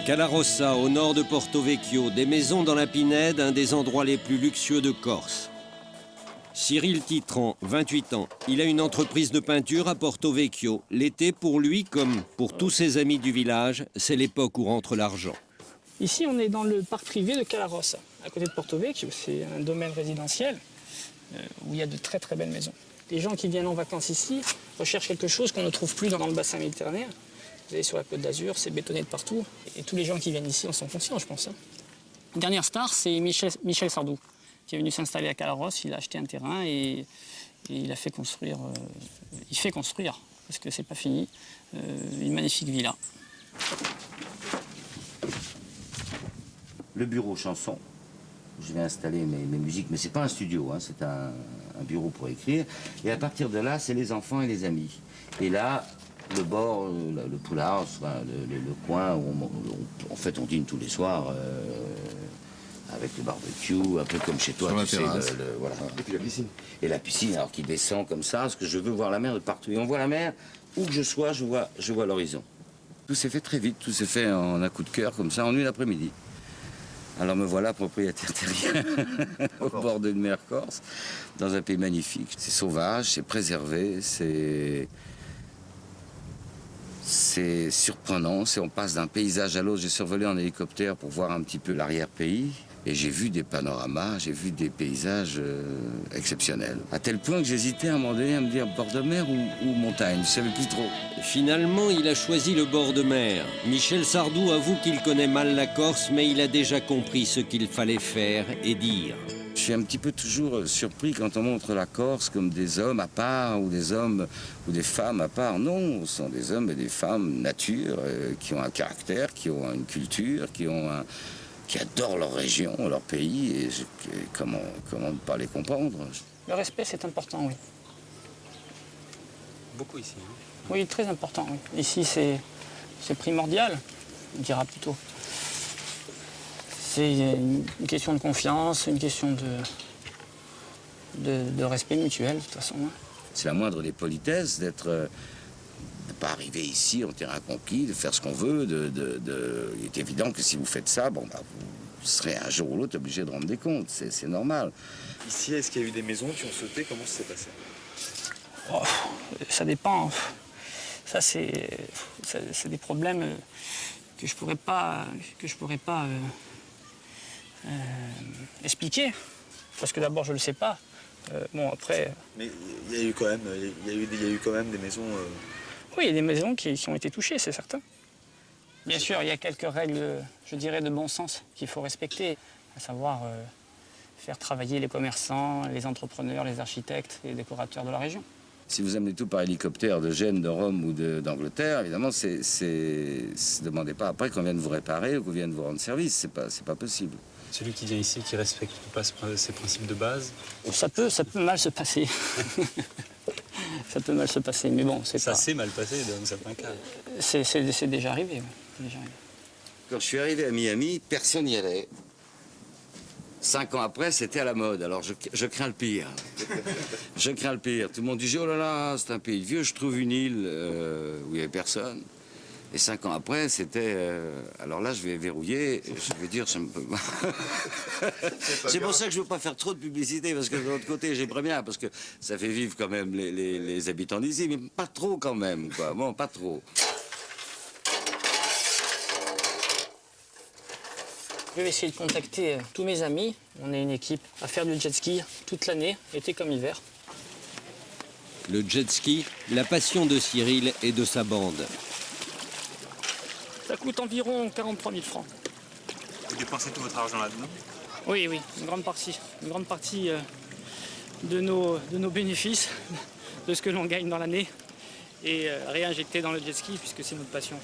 Calarossa, au nord de Porto Vecchio, des maisons dans la Pinède, un des endroits les plus luxueux de Corse. Cyril Titran, 28 ans, il a une entreprise de peinture à Porto Vecchio. L'été, pour lui, comme pour tous ses amis du village, c'est l'époque où rentre l'argent. Ici, on est dans le parc privé de Calarossa, à côté de Porto Vecchio. C'est un domaine résidentiel où il y a de très très belles maisons. Les gens qui viennent en vacances ici recherchent quelque chose qu'on ne trouve plus dans le bassin méditerranéen. Vous allez sur la Côte d'Azur, c'est bétonné de partout. Et tous les gens qui viennent ici en sont conscients, je pense. La dernière star, c'est Michel Sardou, qui est venu s'installer à Calarosse. Il a acheté un terrain et il a fait construire, il fait construire, parce que c'est pas fini, une magnifique villa. Le bureau chanson. Je vais installer mes musiques, mais c'est pas un studio, hein, c'est un bureau pour écrire. Et à partir de là, c'est les enfants et les amis. Et là, le bord, le poulard, enfin, le coin où en fait on dîne tous les soirs avec le barbecue, un peu comme chez toi. Sur la terrasse. Voilà. Et puis la piscine. Et la piscine, alors qui descend comme ça, parce que je veux voir la mer de partout. Et on voit la mer, où que je sois, je vois l'horizon. Tout s'est fait très vite, tout s'est fait en un coup de cœur, comme ça, en une après-midi. Alors me voilà propriétaire terrien au bord d'une mer corse, dans un pays magnifique. C'est sauvage, c'est préservé, c'est surprenant. On passe d'un paysage à l'autre. J'ai survolé en hélicoptère pour voir un petit peu l'arrière-pays. Et j'ai vu des panoramas, j'ai vu des paysages exceptionnels. À tel point que j'hésitais à un moment donné à me dire bord de mer ou montagne. Je ne savais plus trop. Finalement, il a choisi le bord de mer. Michel Sardou avoue qu'il connaît mal la Corse, mais il a déjà compris ce qu'il fallait faire et dire. Je suis un petit peu toujours surpris quand on montre la Corse comme des hommes à part ou des hommes ou des femmes à part. Non, ce sont des hommes et des femmes nature qui ont un caractère, qui ont une culture, qui adorent leur région, leur pays. Et comment ne pas les comprendre? Le respect, c'est important, oui. Beaucoup ici. Hein. Oui, très important. Oui. Ici, c'est primordial, on dira plutôt. C'est une question de confiance, une question de respect mutuel, de toute façon. Hein. C'est la moindre des politesses de ne pas arriver ici en terrain conquis, de faire ce qu'on veut. Il est évident que si vous faites ça, bon, bah, vous serez un jour ou l'autre obligé de rendre des comptes. C'est normal. Ici, est-ce qu'il y a eu des maisons qui ont sauté? Comment ça s'est passé? Oh, ça dépend. Ça, c'est des problèmes que je pourrais pas expliquer. Parce que d'abord, je le sais pas. Bon, après... Mais il y a eu quand même des maisons... Oui, il y a des maisons qui ont été touchées, c'est certain. Bien sûr, il y a quelques règles, je dirais, de bon sens qu'il faut respecter, à savoir faire travailler les commerçants, les entrepreneurs, les architectes et les décorateurs de la région. Si vous amenez tout par hélicoptère de Gênes, de Rome ou d'Angleterre, évidemment, ne demandez pas après qu'on vienne vous réparer ou qu'on vienne vous rendre service. C'est pas possible. Celui qui vient ici, qui respecte pas ces principes de base? Ça peut mal se passer. Ça peut mal se passer, mais bon, c'est pas... Ça s'est mal passé dans certains cas. C'est déjà arrivé, oui. Quand je suis arrivé à Miami, personne n'y allait. 5 ans après, c'était à la mode. Alors je crains le pire. Je crains le pire. Tout le monde dit, oh là là, c'est un pays vieux, je trouve une île où il n'y avait personne. Et 5 ans après, c'était... alors là, je vais verrouiller, je vais dire... C'est pour ça que je ne veux pas faire trop de publicité, parce que de l'autre côté, j'aimerais bien, parce que ça fait vivre quand même les habitants d'ici, mais pas trop quand même, quoi. Bon, pas trop. Je vais essayer de contacter tous mes amis. On est une équipe à faire du jet ski toute l'année, été comme hiver. Le jet ski, la passion de Cyril et de sa bande. Ça coûte environ 43 000 francs. Vous dépensez tout votre argent là-dedans? Oui, une grande partie. Une grande partie de nos bénéfices, de ce que l'on gagne dans l'année, et réinjecté dans le jet ski, puisque c'est notre passion.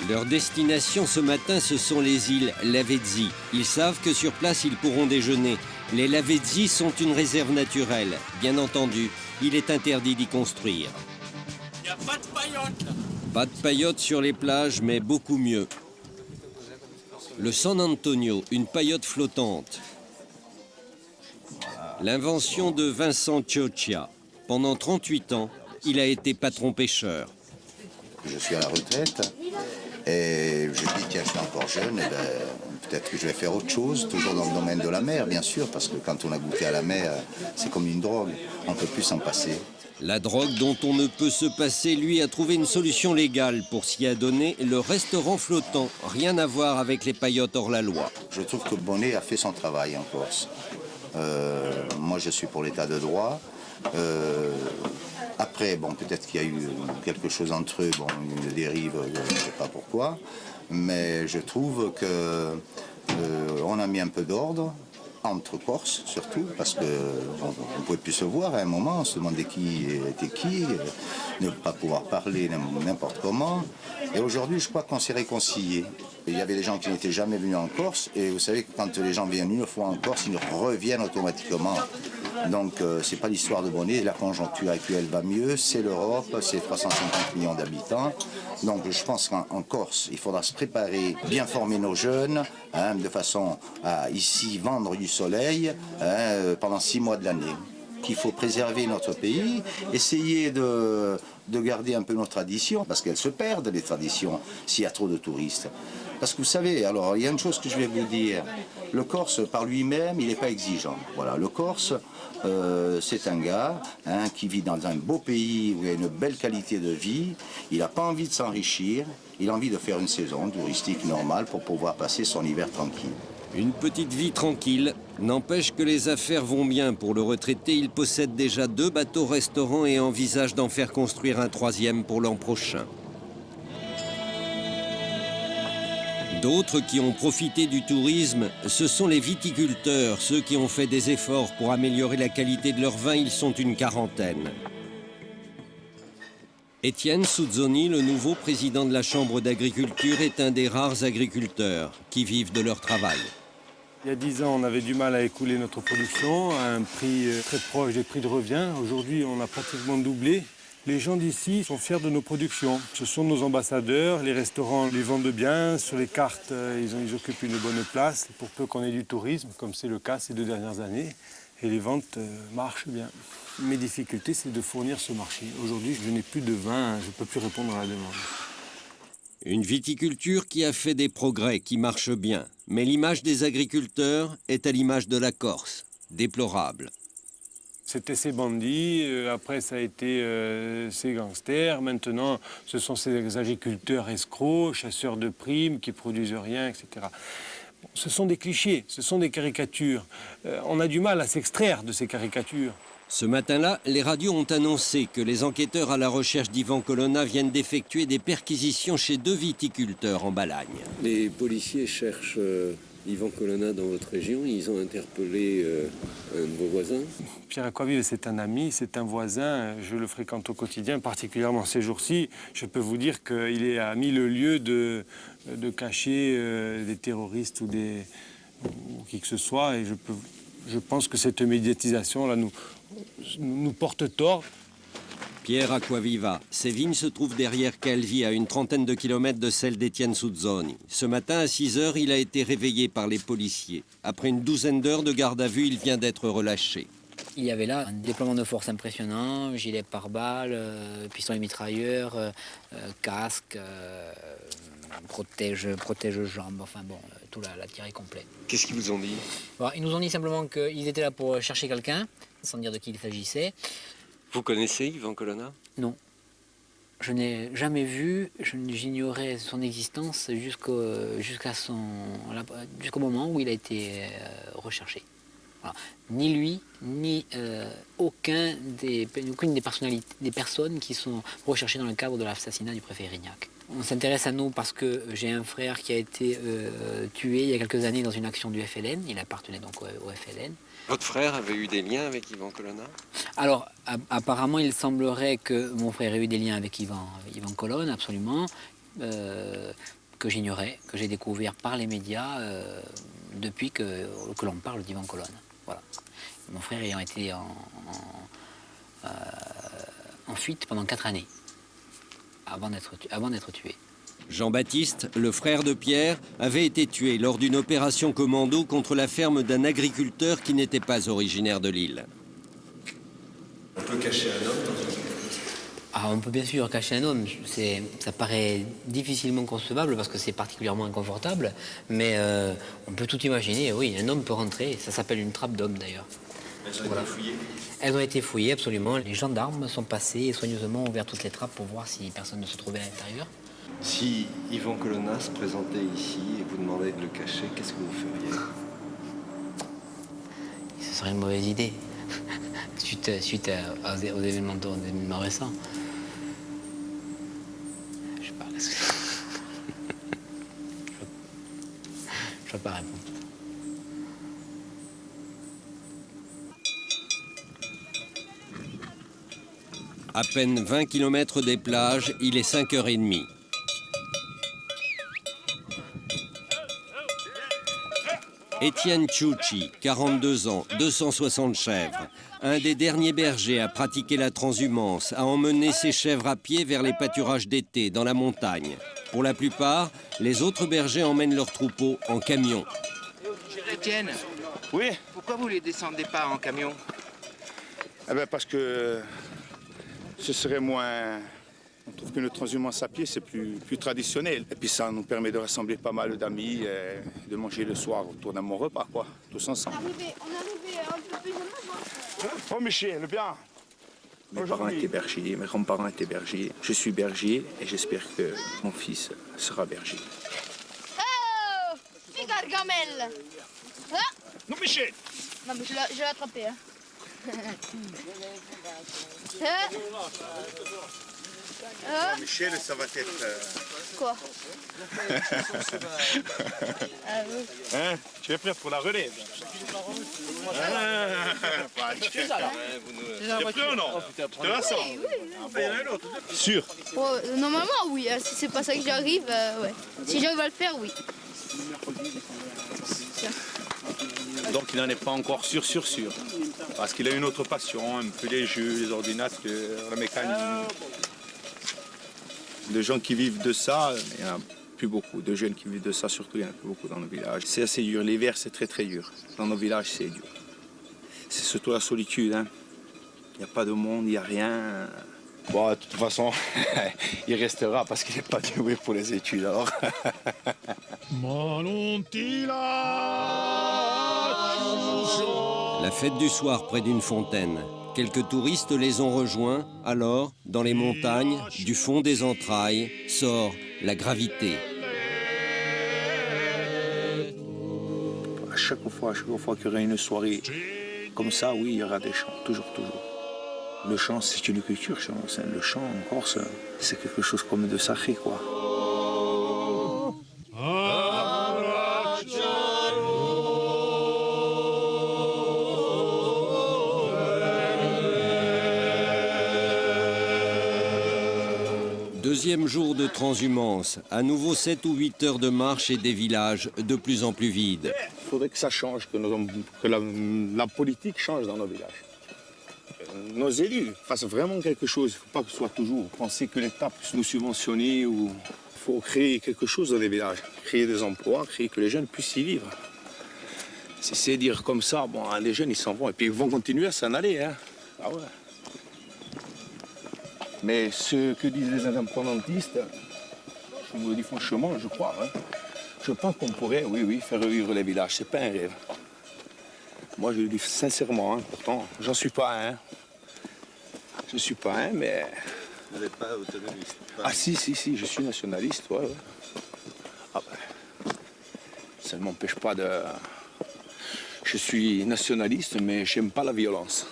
Leur destination ce matin, ce sont les îles Lavezzi. Ils savent que sur place, ils pourront déjeuner. Les Lavezzi sont une réserve naturelle. Bien entendu, il est interdit d'y construire. Il n'y a pas de paillotes. Pas de paillotes sur les plages, mais beaucoup mieux. Le San Antonio, une paillote flottante. L'invention de Vincent Chioccia. Pendant 38 ans, il a été patron pêcheur. Je suis à la retraite et je dis tiens, je suis encore jeune, et ben, peut-être que je vais faire autre chose, toujours dans le domaine de la mer, bien sûr, parce que quand on a goûté à la mer, c'est comme une drogue, on ne peut plus s'en passer. La drogue dont on ne peut se passer, lui, a trouvé une solution légale pour s'y adonner, le restaurant flottant. Rien à voir avec les paillotes hors la loi. Je trouve que Bonnet a fait son travail en Corse. Moi, je suis pour l'état de droit. Après, bon, peut-être qu'il y a eu quelque chose entre eux, bon, une dérive, je ne sais pas pourquoi, mais je trouve qu'on a mis un peu d'ordre, entre Corses surtout, parce qu'on ne pouvait plus se voir à un moment, on se demandait qui était qui, ne pas pouvoir parler n'importe comment. Et aujourd'hui, je crois qu'on s'est réconciliés. Il y avait des gens qui n'étaient jamais venus en Corse, et vous savez que quand les gens viennent une fois en Corse, ils reviennent automatiquement. Donc c'est pas l'histoire de Bonnet, la conjoncture actuelle va mieux, c'est l'Europe, c'est 350 millions d'habitants. Donc je pense qu'en Corse, il faudra se préparer, bien former nos jeunes, de façon à ici vendre du soleil pendant 6 mois de l'année. Qu'il faut préserver notre pays, essayer de garder un peu nos traditions, parce qu'elles se perdent, les traditions, s'il y a trop de touristes. Parce que vous savez, alors il y a une chose que je vais vous dire, le Corse par lui-même, il n'est pas exigeant. Voilà, le Corse, c'est un gars qui vit dans un beau pays où il y a une belle qualité de vie, il n'a pas envie de s'enrichir, il a envie de faire une saison touristique normale pour pouvoir passer son hiver tranquille. Une petite vie tranquille, n'empêche que les affaires vont bien pour le retraité. Il possède déjà 2 bateaux-restaurants et envisage d'en faire construire un 3e pour l'an prochain. D'autres qui ont profité du tourisme, ce sont les viticulteurs, ceux qui ont fait des efforts pour améliorer la qualité de leur vin. Ils sont une 40aine. Etienne Suzzoni, le nouveau président de la Chambre d'agriculture, est un des rares agriculteurs qui vivent de leur travail. Il y a 10 ans, on avait du mal à écouler notre production à un prix très proche des prix de revient. Aujourd'hui, on a pratiquement doublé. Les gens d'ici sont fiers de nos productions. Ce sont nos ambassadeurs, les restaurants les vendent bien. Sur les cartes, ils occupent une bonne place pour peu qu'on ait du tourisme, comme c'est le cas ces 2 dernières années. Et les ventes marchent bien. Mes difficultés, c'est de fournir ce marché. Aujourd'hui, je n'ai plus de vin, je ne peux plus répondre à la demande. Une viticulture qui a fait des progrès, qui marche bien. Mais l'image des agriculteurs est à l'image de la Corse, déplorable. C'était ces bandits, après ça a été ces gangsters, maintenant ce sont ces agriculteurs escrocs, chasseurs de primes qui produisent rien, etc. Ce sont des clichés, ce sont des caricatures. On a du mal à s'extraire de ces caricatures. Ce matin-là, les radios ont annoncé que les enquêteurs à la recherche d'Ivan Colonna viennent d'effectuer des perquisitions chez 2 viticulteurs en Balagne. Les policiers cherchent Ivan Colonna dans votre région. Ils ont interpellé un de vos voisins. Pierre Aquavive, c'est un ami, c'est un voisin. Je le fréquente au quotidien, particulièrement ces jours-ci. Je peux vous dire qu'il est à 1000 lieues de cacher des terroristes ou qui que ce soit. Et je pense que cette médiatisation-là nous porte tort. Pierre Aquaviva, ses vignes se trouvent derrière Calvi, à une 30aine de kilomètres de celle d'Etienne Suzzoni. Ce matin, à 6 h, il a été réveillé par les policiers. Après une 12aine d'heures de garde à vue, il vient d'être relâché. Il y avait là un déploiement de force impressionnant, gilet pare-balles, pistolet mitrailleur, casque, protège-jambes, enfin bon, tout l'artillerie complet. Qu'est-ce qu'ils vous ont dit? Bon, ils nous ont dit simplement qu'ils étaient là pour chercher quelqu'un, sans dire de qui il s'agissait. Vous connaissez Ivan Colonna? Non. Je n'ai jamais vu, j'ignorais son existence jusqu'au moment où il a été recherché. Voilà. Ni lui, ni aucune des personnes qui sont recherchées dans le cadre de l'assassinat du préfet Rignac. On s'intéresse à nous parce que j'ai un frère qui a été tué il y a quelques années dans une action du FLN. Il appartenait donc au FLN. Votre frère avait eu des liens avec Ivan Colonna? Alors, apparemment, il semblerait que mon frère ait eu des liens avec Ivan Colonna, absolument, que j'ignorais, que j'ai découvert par les médias depuis que l'on parle d'Ivan Colonna. Voilà. Mon frère ayant été en fuite pendant 4 années, avant d'être tué. Jean-Baptiste, le frère de Pierre, avait été tué lors d'une opération commando contre la ferme d'un agriculteur qui n'était pas originaire de l'île. On peut cacher un homme dans une... On peut bien sûr cacher un homme. Ça paraît difficilement concevable parce que c'est particulièrement inconfortable, mais on peut tout imaginer. Oui, un homme peut rentrer. Ça s'appelle une trappe d'homme d'ailleurs. Elles ont été fouillées? Elles ont été fouillées, absolument. Les gendarmes sont passés et soigneusement ont ouvert toutes les trappes pour voir si personne ne se trouvait à l'intérieur. Si Ivan Colonna se présentait ici et vous demandait de le cacher, qu'est-ce que vous feriez? Ce serait une mauvaise idée, suite aux événements récents. Je sais pas. Je ne peux pas répondre. À peine 20 km des plages, il est 5 h 30. Etienne Ciucci, 42 ans, 260 chèvres. Un des derniers bergers à pratiquer la transhumance, a emmené ses chèvres à pied vers les pâturages d'été, dans la montagne. Pour la plupart, les autres bergers emmènent leurs troupeaux en camion. Etienne, oui. Pourquoi vous ne les descendez pas en camion? Parce que ce serait moins On trouve que notre transhumance à pied, c'est plus traditionnel. Et puis ça nous permet de rassembler pas mal d'amis, et de manger le soir autour d'un bon repas, quoi, tous ensemble. On est arrivé un peu plus de Oh Michel, bien. Mes parents étaient bergers, mes grands-parents étaient bergers. Je suis berger et j'espère que mon fils sera berger. Oh Fais Gargamel. Ah Non Michel. Non mais je vais l'attraper. Hein. Non, Michel, ça va être... Quoi Hein? Tu es prêt pour la relève? Tu es prêt ou non? Je te la sens. Sûr? Normalement oui, si c'est pas ça que j'arrive, ouais. Si j'arrive à le faire, oui. Donc il n'en est pas encore sûr. Parce qu'il a une autre passion, un peu les jeux, les ordinateurs, la mécanique. De gens qui vivent de ça, il n'y en a plus beaucoup. De jeunes qui vivent de ça, surtout, il n'y en a plus beaucoup dans nos villages. C'est assez dur. L'hiver, c'est très dur. Dans nos villages, c'est dur. C'est surtout la solitude. Hein. Il n'y a pas de monde, il n'y a rien. Bon, de toute façon, il restera parce qu'il n'est pas doué pour les études. Alors. La fête du soir près d'une fontaine. Quelques touristes les ont rejoints. Alors, dans les montagnes, du fond des entrailles, sort la gravité. À chaque fois qu'il y aura une soirée comme ça, oui, il y aura des chants, toujours. Le chant, c'est une culture. Le chant en Corse, c'est quelque chose comme de sacré, quoi. Deuxième jour de transhumance, à nouveau 7 ou 8 heures de marche et des villages de plus en plus vides. Il faudrait que ça change, que la politique change dans nos villages. Nos élus fassent vraiment quelque chose. Il ne faut pas que ce soit toujours penser que l'État puisse nous subventionner. Il faut créer quelque chose dans les villages, créer des emplois, créer que les jeunes puissent y vivre. Si c'est dire comme ça, bon, les jeunes ils s'en vont et puis ils vont continuer à s'en aller. Hein. Ah ouais. Mais ce que disent les indépendantistes, je vous le dis franchement, je crois. Hein. Je pense qu'on pourrait, oui, faire revivre les villages. C'est pas un rêve. Moi, je le dis sincèrement. Hein. Pourtant, j'en suis pas un. Je ne suis pas un, mais... Vous n'êtes pas autonomiste? Ah si, je suis nationaliste, ouais. Ah ben, ça ne m'empêche pas de... Je suis nationaliste, mais j'aime pas la violence.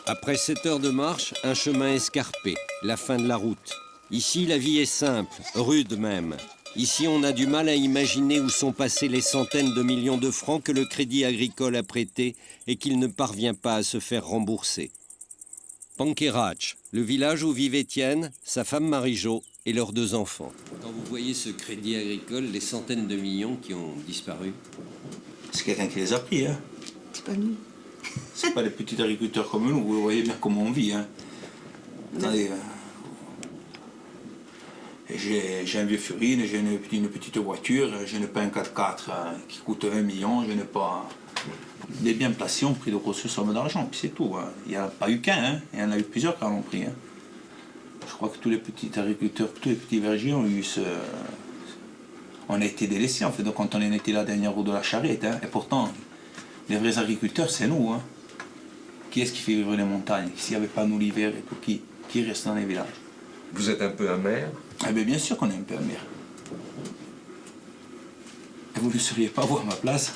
Après 7 heures de marche, un chemin escarpé, la fin de la route. Ici, la vie est simple, rude même. Ici, on a du mal à imaginer où sont passés les centaines de millions de francs que le Crédit Agricole a prêtés et qu'il ne parvient pas à se faire rembourser. Panquerach, le village où vivent Étienne, sa femme Marie-Jo et leurs 2 enfants. Quand vous voyez ce Crédit Agricole, les centaines de millions qui ont disparu. C'est quelqu'un qui les a pris, hein. C'est pas nous. C'est pas les petits agriculteurs comme nous, vous voyez bien comment on vit, hein. Attendez, j'ai un vieux Furine, j'ai une petite voiture, je n'ai pas un 4x4 qui coûte 1 million, je n'ai pas des biens placés, ont pris de grosses sommes d'argent, puis c'est tout. Hein. Il n'y en a pas eu qu'un, hein. Il y en a eu plusieurs qui en ont pris. Hein. Je crois que tous les petits agriculteurs, tous les petits vergers ont eu ce... On a été délaissés en fait, donc quand on en était la dernière roue de la charrette. Hein. Et pourtant, les vrais agriculteurs, c'est nous. Hein. Qui est-ce qui fait vivre les montagnes? S'il n'y avait pas nous l'hiver et tout, qui reste dans les villages? Vous êtes un peu amer? Eh bien sûr qu'on est un peu amer. Et vous ne seriez pas vous à ma place?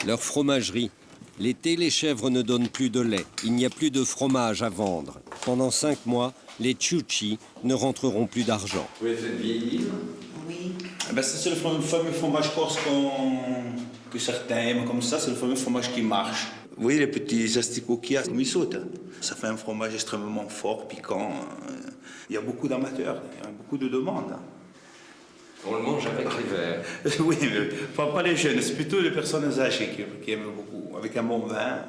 Leur fromagerie. L'été, les chèvres ne donnent plus de lait. Il n'y a plus de fromage à vendre. Pendant 5 mois, les tchouchis ne rentreront plus d'argent. Vous êtes vieilli? Oui. Eh ben, c'est le fameux fromage corse que certains aiment comme ça, c'est le fameux fromage qui marche. Vous voyez les petits asticots qu'il y a, ils sautent. Ça fait un fromage extrêmement fort, piquant. Il y a beaucoup d'amateurs, il y a beaucoup de demandes. On le mange avec les verres. Oui, mais pas les jeunes, c'est plutôt les personnes âgées qui aiment beaucoup, avec un bon vin.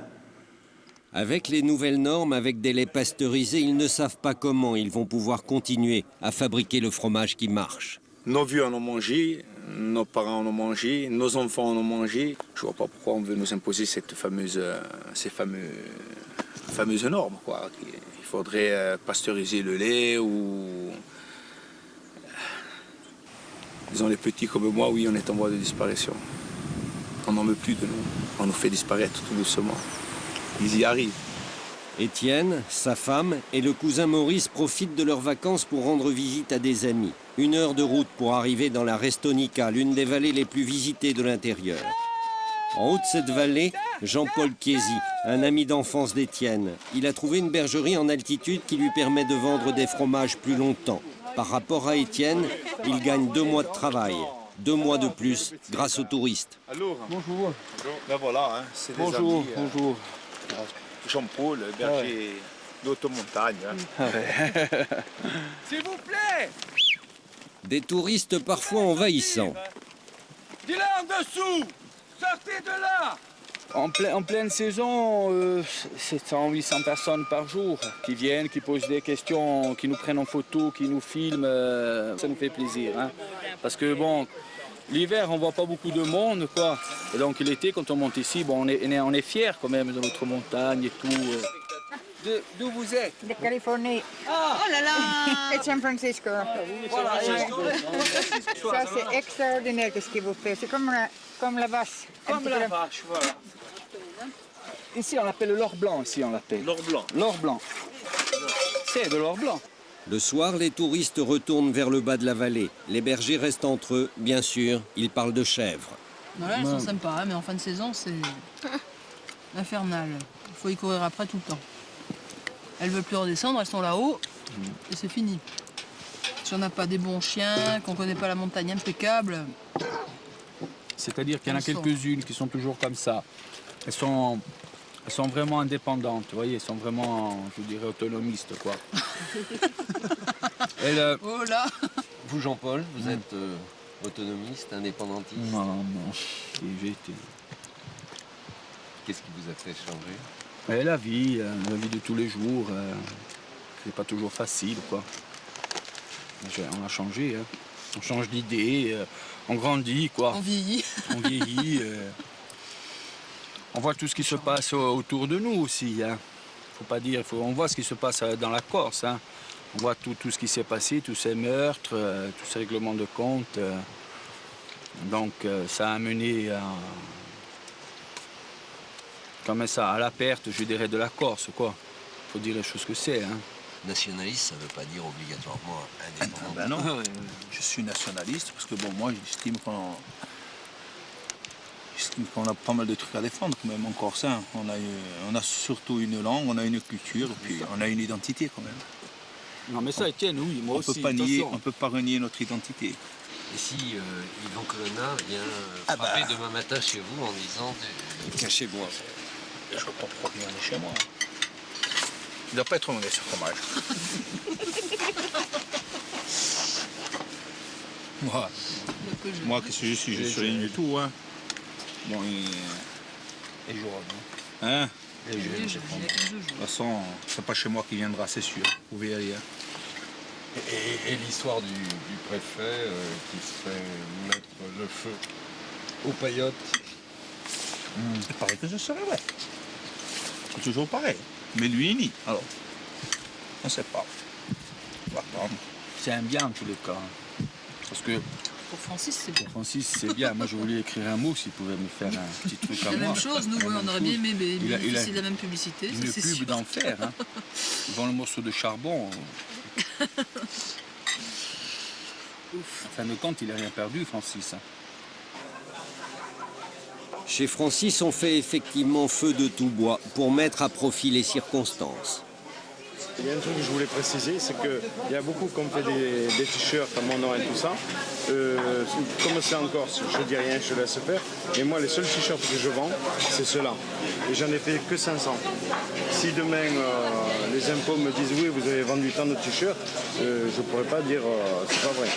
Avec les nouvelles normes, avec des laits pasteurisés, ils ne savent pas comment ils vont pouvoir continuer à fabriquer le fromage qui marche. Nos vieux en ont mangé, nos parents en ont mangé, nos enfants en ont mangé. Je ne vois pas pourquoi on veut nous imposer ces fameux fameuses normes, quoi. Il faudrait pasteuriser le lait ou... Disons, les petits comme moi, oui, on est en voie de disparition. On n'en veut plus de nous. On nous fait disparaître tout doucement. Ils y arrivent. Étienne, sa femme et le cousin Maurice profitent de leurs vacances pour rendre visite à des amis. 1 heure de route pour arriver dans la Restonica, l'une des vallées les plus visitées de l'intérieur. En haut de cette vallée, Jean-Paul Chiesi, un ami d'enfance d'Étienne. Il a trouvé une bergerie en altitude qui lui permet de vendre des fromages plus longtemps. Par rapport à Étienne, il gagne 2 mois de travail. 2 mois de plus grâce aux touristes. Allô, bonjour. Ben voilà, hein, c'est des amis. Bonjour. Jean-Paul, berger d'haute montagne. Hein. S'il vous plaît! Des touristes parfois envahissants. Dis-le en dessous! Sortez de là! En pleine saison, c'est 100-800 personnes par jour qui viennent, qui posent des questions, qui nous prennent en photo, qui nous filment. Ça nous fait plaisir. Hein. Parce que bon, l'hiver, on voit pas beaucoup de monde, quoi. Et donc l'été, quand on monte ici, bon, on est fiers quand même de notre montagne et tout. D'où vous êtes? De Californie. Oh là là! Et de San Francisco. Voilà, ça c'est extraordinaire ce qu'il vous fait. C'est comme la vache. Comme la vache, voilà. Ici, on l'appelle l'or blanc, ici, on l'appelle. L'or blanc. L'or blanc. C'est de l'or blanc. Le soir, les touristes retournent vers le bas de la vallée. Les bergers restent entre eux, bien sûr, ils parlent de chèvres. Voilà, elles sont sympas, hein, mais en fin de saison, c'est infernal. Il faut y courir après tout le temps. Elles ne veulent plus redescendre, elles sont là-haut, et c'est fini. Si on n'a pas des bons chiens, qu'on ne connaît pas la montagne impeccable... C'est-à-dire qu'il y en a quelques-unes qui sont toujours comme ça. Elles sont vraiment indépendantes, vous voyez, elles sont vraiment, je dirais, autonomistes, quoi. Oh là! Vous, Jean-Paul, vous êtes autonomiste, indépendantiste? Non, j'ai été. Qu'est-ce qui vous a fait changer? La vie de tous les jours, c'est pas toujours facile, quoi. On a changé, hein. On change d'idée, on grandit, quoi. On vieillit. On vieillit. On voit tout ce qui se passe autour de nous aussi, hein. Faut pas dire, on voit ce qui se passe dans la Corse, hein. On voit tout ce qui s'est passé, tous ces meurtres, tous ces règlements de compte. Donc ça a mené à la perte, je dirais, de la Corse, quoi. Faut dire les choses que c'est, hein. Nationaliste, ça ne veut pas dire obligatoirement indépendant. Ben non, je suis nationaliste parce que bon, moi j'estime qu'on a pas mal de trucs à défendre quand même en Corse. Hein. On a surtout une langue, on a une culture, et puis on a une identité quand même. Non mais ça, Étienne, oui, moi aussi. On peut pas renier notre identité. Et si Yvan Colonna vient frapper demain matin chez vous en disant cachez-moi. Je ne vois pas pourquoi il est chez moi. Il ne doit pas être mauvais ce fromage. Moi, qu'est-ce que je suis? Je suis rien du tout. Hein. Bon, et jaune. Hein? Et jaune, c'est bon. De toute façon, c'est pas chez moi qu'il viendra, c'est sûr. Vous pouvez y aller. Hein. Et l'histoire du préfet qui se fait mettre le feu aux paillotes. Il paraît que ce serait vrai. C'est toujours pareil. Mais lui, il nie. Alors, on ne sait pas. On va attendre. C'est un bien en tous les cas. Parce que pour Francis, c'est bien. Pour Francis, c'est bien. Moi, je voulais écrire un mot s'il pouvait me faire un petit truc à moi. La même chose, nous, on aurait bien aimé bénéficier de la même publicité. Une pub d'enfer. Hein. Devant le morceau de charbon. En fin de compte, il n'a rien perdu, Francis. Chez Francis, on fait effectivement feu de tout bois pour mettre à profit les circonstances. Il y a un truc que je voulais préciser, c'est qu'il y a beaucoup qui ont fait des t-shirts à mon nom et tout ça. Comme c'est en Corse, je dis rien, je laisse faire. Et moi, les seuls t-shirts que je vends, c'est ceux-là. Et j'en ai fait que 500. Si demain, les impôts me disent oui, vous avez vendu tant de t-shirts, je ne pourrais pas dire c'est pas vrai.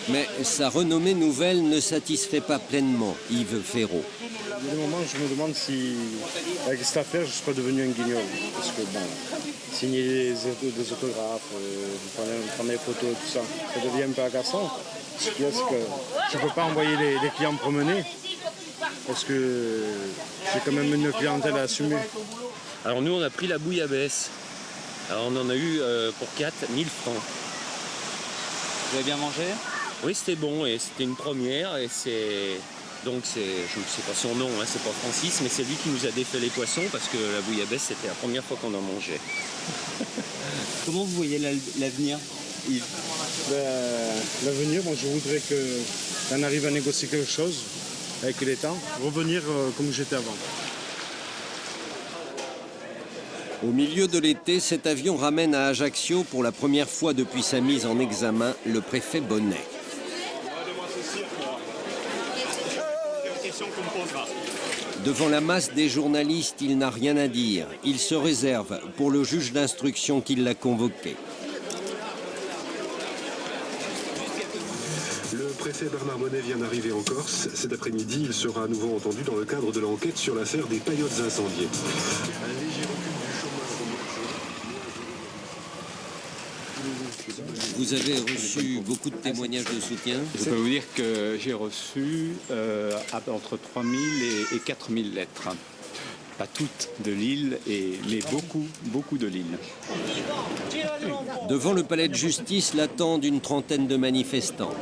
Mais sa renommée nouvelle ne satisfait pas pleinement Yves Ferraud. Il y a des moments où je me demande si, avec cette affaire, je ne suis pas devenu un guignol. Parce que bon, signer des autographes, prendre des photos et tout ça, ça devient un peu agaçant. Ce qu'il y a, c'est que je ne peux pas envoyer les clients promener. Parce que j'ai quand même une clientèle à assumer. Alors nous, on a pris la bouillabaisse. Alors on en a eu pour 4 000 francs. Vous avez bien mangé? Oui, c'était bon et c'était une première. Et c'est donc je ne sais pas son nom, hein, c'est pas Francis, mais c'est lui qui nous a défait les poissons parce que la bouillabaisse, c'était la première fois qu'on en mangeait. Comment vous voyez l'avenir, Yves? L'avenir, bon, je voudrais qu'on arrive à négocier quelque chose avec l'État, revenir comme j'étais avant. Au milieu de l'été, cet avion ramène à Ajaccio, pour la première fois depuis sa mise en examen, le préfet Bonnet. Devant la masse des journalistes, il n'a rien à dire. Il se réserve pour le juge d'instruction qui l'a convoqué. Le préfet Bernard Bonnet vient d'arriver en Corse. Cet après-midi, il sera à nouveau entendu dans le cadre de l'enquête sur l'affaire des paillotes incendiées. Vous avez reçu beaucoup de témoignages de soutien? Je peux vous dire que j'ai reçu entre 3000 et 4000 lettres. Pas toutes de Lille, mais beaucoup de Lille. Devant le palais de justice l'attendent une trentaine de manifestants.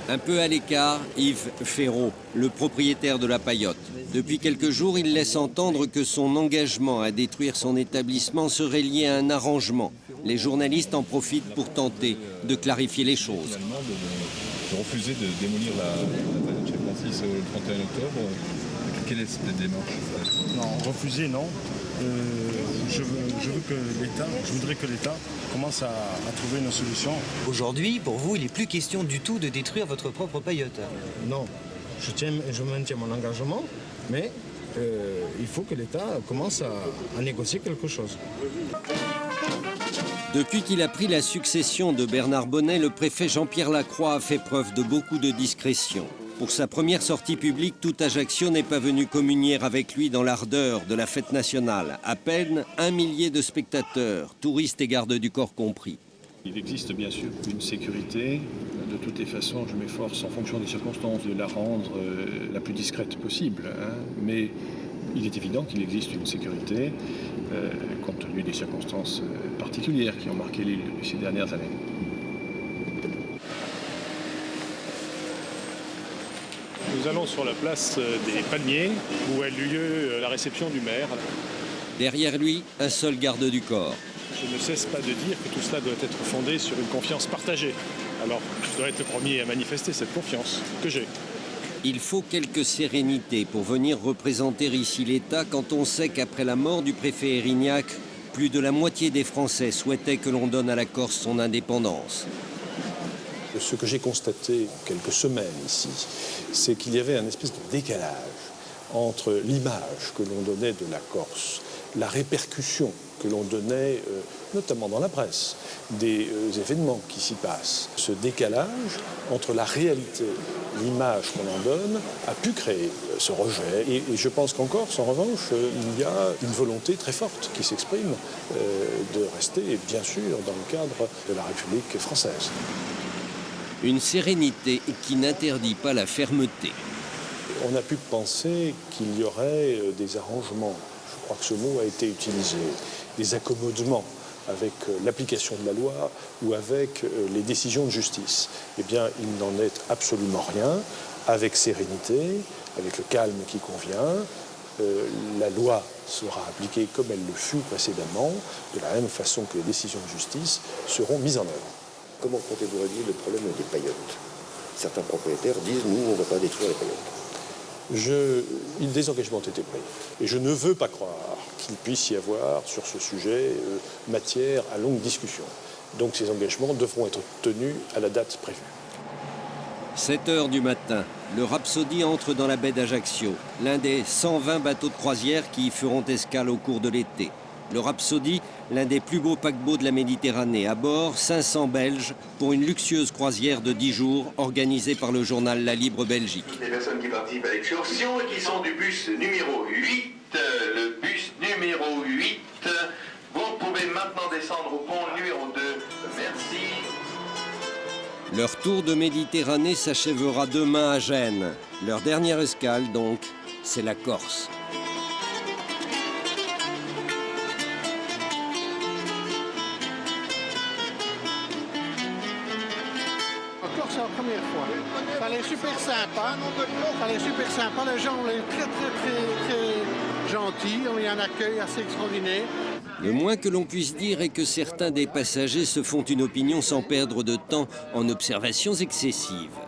Un peu à l'écart, Yves Ferraud, le propriétaire de la paillote. Depuis quelques jours, il laisse entendre que son engagement à détruire son établissement serait lié à un arrangement. Les journalistes en profitent pour tenter de clarifier les choses. De refuser de démolir la paillote chez Francis le 31 octobre. Quelle est cette démarche? Non, refuser, non. Je voudrais que l'État commence à trouver une solution. Aujourd'hui, pour vous, il n'est plus question du tout de détruire votre propre paillote. Non, je maintiens mon engagement, mais il faut que l'État commence à négocier quelque chose. Depuis qu'il a pris la succession de Bernard Bonnet, le préfet Jean-Pierre Lacroix a fait preuve de beaucoup de discrétion. Pour sa première sortie publique, tout Ajaccio n'est pas venu communier avec lui dans l'ardeur de la fête nationale. À peine 1 millier de spectateurs, touristes et gardes du corps compris. Il existe bien sûr une sécurité. De toutes les façons, je m'efforce en fonction des circonstances de la rendre la plus discrète possible. Mais il est évident qu'il existe une sécurité compte tenu des circonstances particulières qui ont marqué l'île depuis ces dernières années. Nous allons sur la place des Palmiers où a eu lieu la réception du maire. Derrière lui, un seul garde du corps. Je ne cesse pas de dire que tout cela doit être fondé sur une confiance partagée. Alors, je dois être le premier à manifester cette confiance que j'ai. Il faut quelque sérénité pour venir représenter ici l'État quand on sait qu'après la mort du préfet Erignac, plus de la moitié des Français souhaitaient que l'on donne à la Corse son indépendance. Ce que j'ai constaté quelques semaines ici, c'est qu'il y avait un espèce de décalage entre l'image que l'on donnait de la Corse, la répercussion que l'on donnait, notamment dans la presse, des événements qui s'y passent. Ce décalage entre la réalité, l'image qu'on en donne, a pu créer ce rejet. Et je pense qu'en Corse, en revanche, il y a une volonté très forte qui s'exprime de rester, bien sûr, dans le cadre de la République française. Une sérénité qui n'interdit pas la fermeté. On a pu penser qu'il y aurait des arrangements, je crois que ce mot a été utilisé, des accommodements avec l'application de la loi ou avec les décisions de justice. Eh bien, il n'en est absolument rien. Avec sérénité, avec le calme qui convient, la loi sera appliquée comme elle le fut précédemment, de la même façon que les décisions de justice seront mises en œuvre. Comment comptez-vous régler le problème des paillotes? Certains propriétaires disent, nous, on ne va pas détruire les paillotes. Des engagements ont été pris. Et je ne veux pas croire qu'il puisse y avoir sur ce sujet matière à longue discussion. Donc ces engagements devront être tenus à la date prévue. 7 heures du matin, le Rhapsody entre dans la baie d'Ajaccio, l'un des 120 bateaux de croisière qui y feront escale au cours de l'été. Le Rhapsody, l'un des plus beaux paquebots de la Méditerranée. À bord, 500 Belges pour une luxueuse croisière de 10 jours organisée par le journal La Libre Belgique. Les personnes qui participent à l'excursion et qui sont du bus numéro 8, le bus numéro 8, vous pouvez maintenant descendre au pont numéro 2. Merci. Leur tour de Méditerranée s'achèvera demain à Gênes. Leur dernière escale, donc, c'est la Corse. C'est la première fois. Ça allait super sympa. Ça allait super sympa. Les gens ont été très gentils. On y a un accueil assez extraordinaire. Le moins que l'on puisse dire est que certains des passagers se font une opinion sans perdre de temps en observations excessives.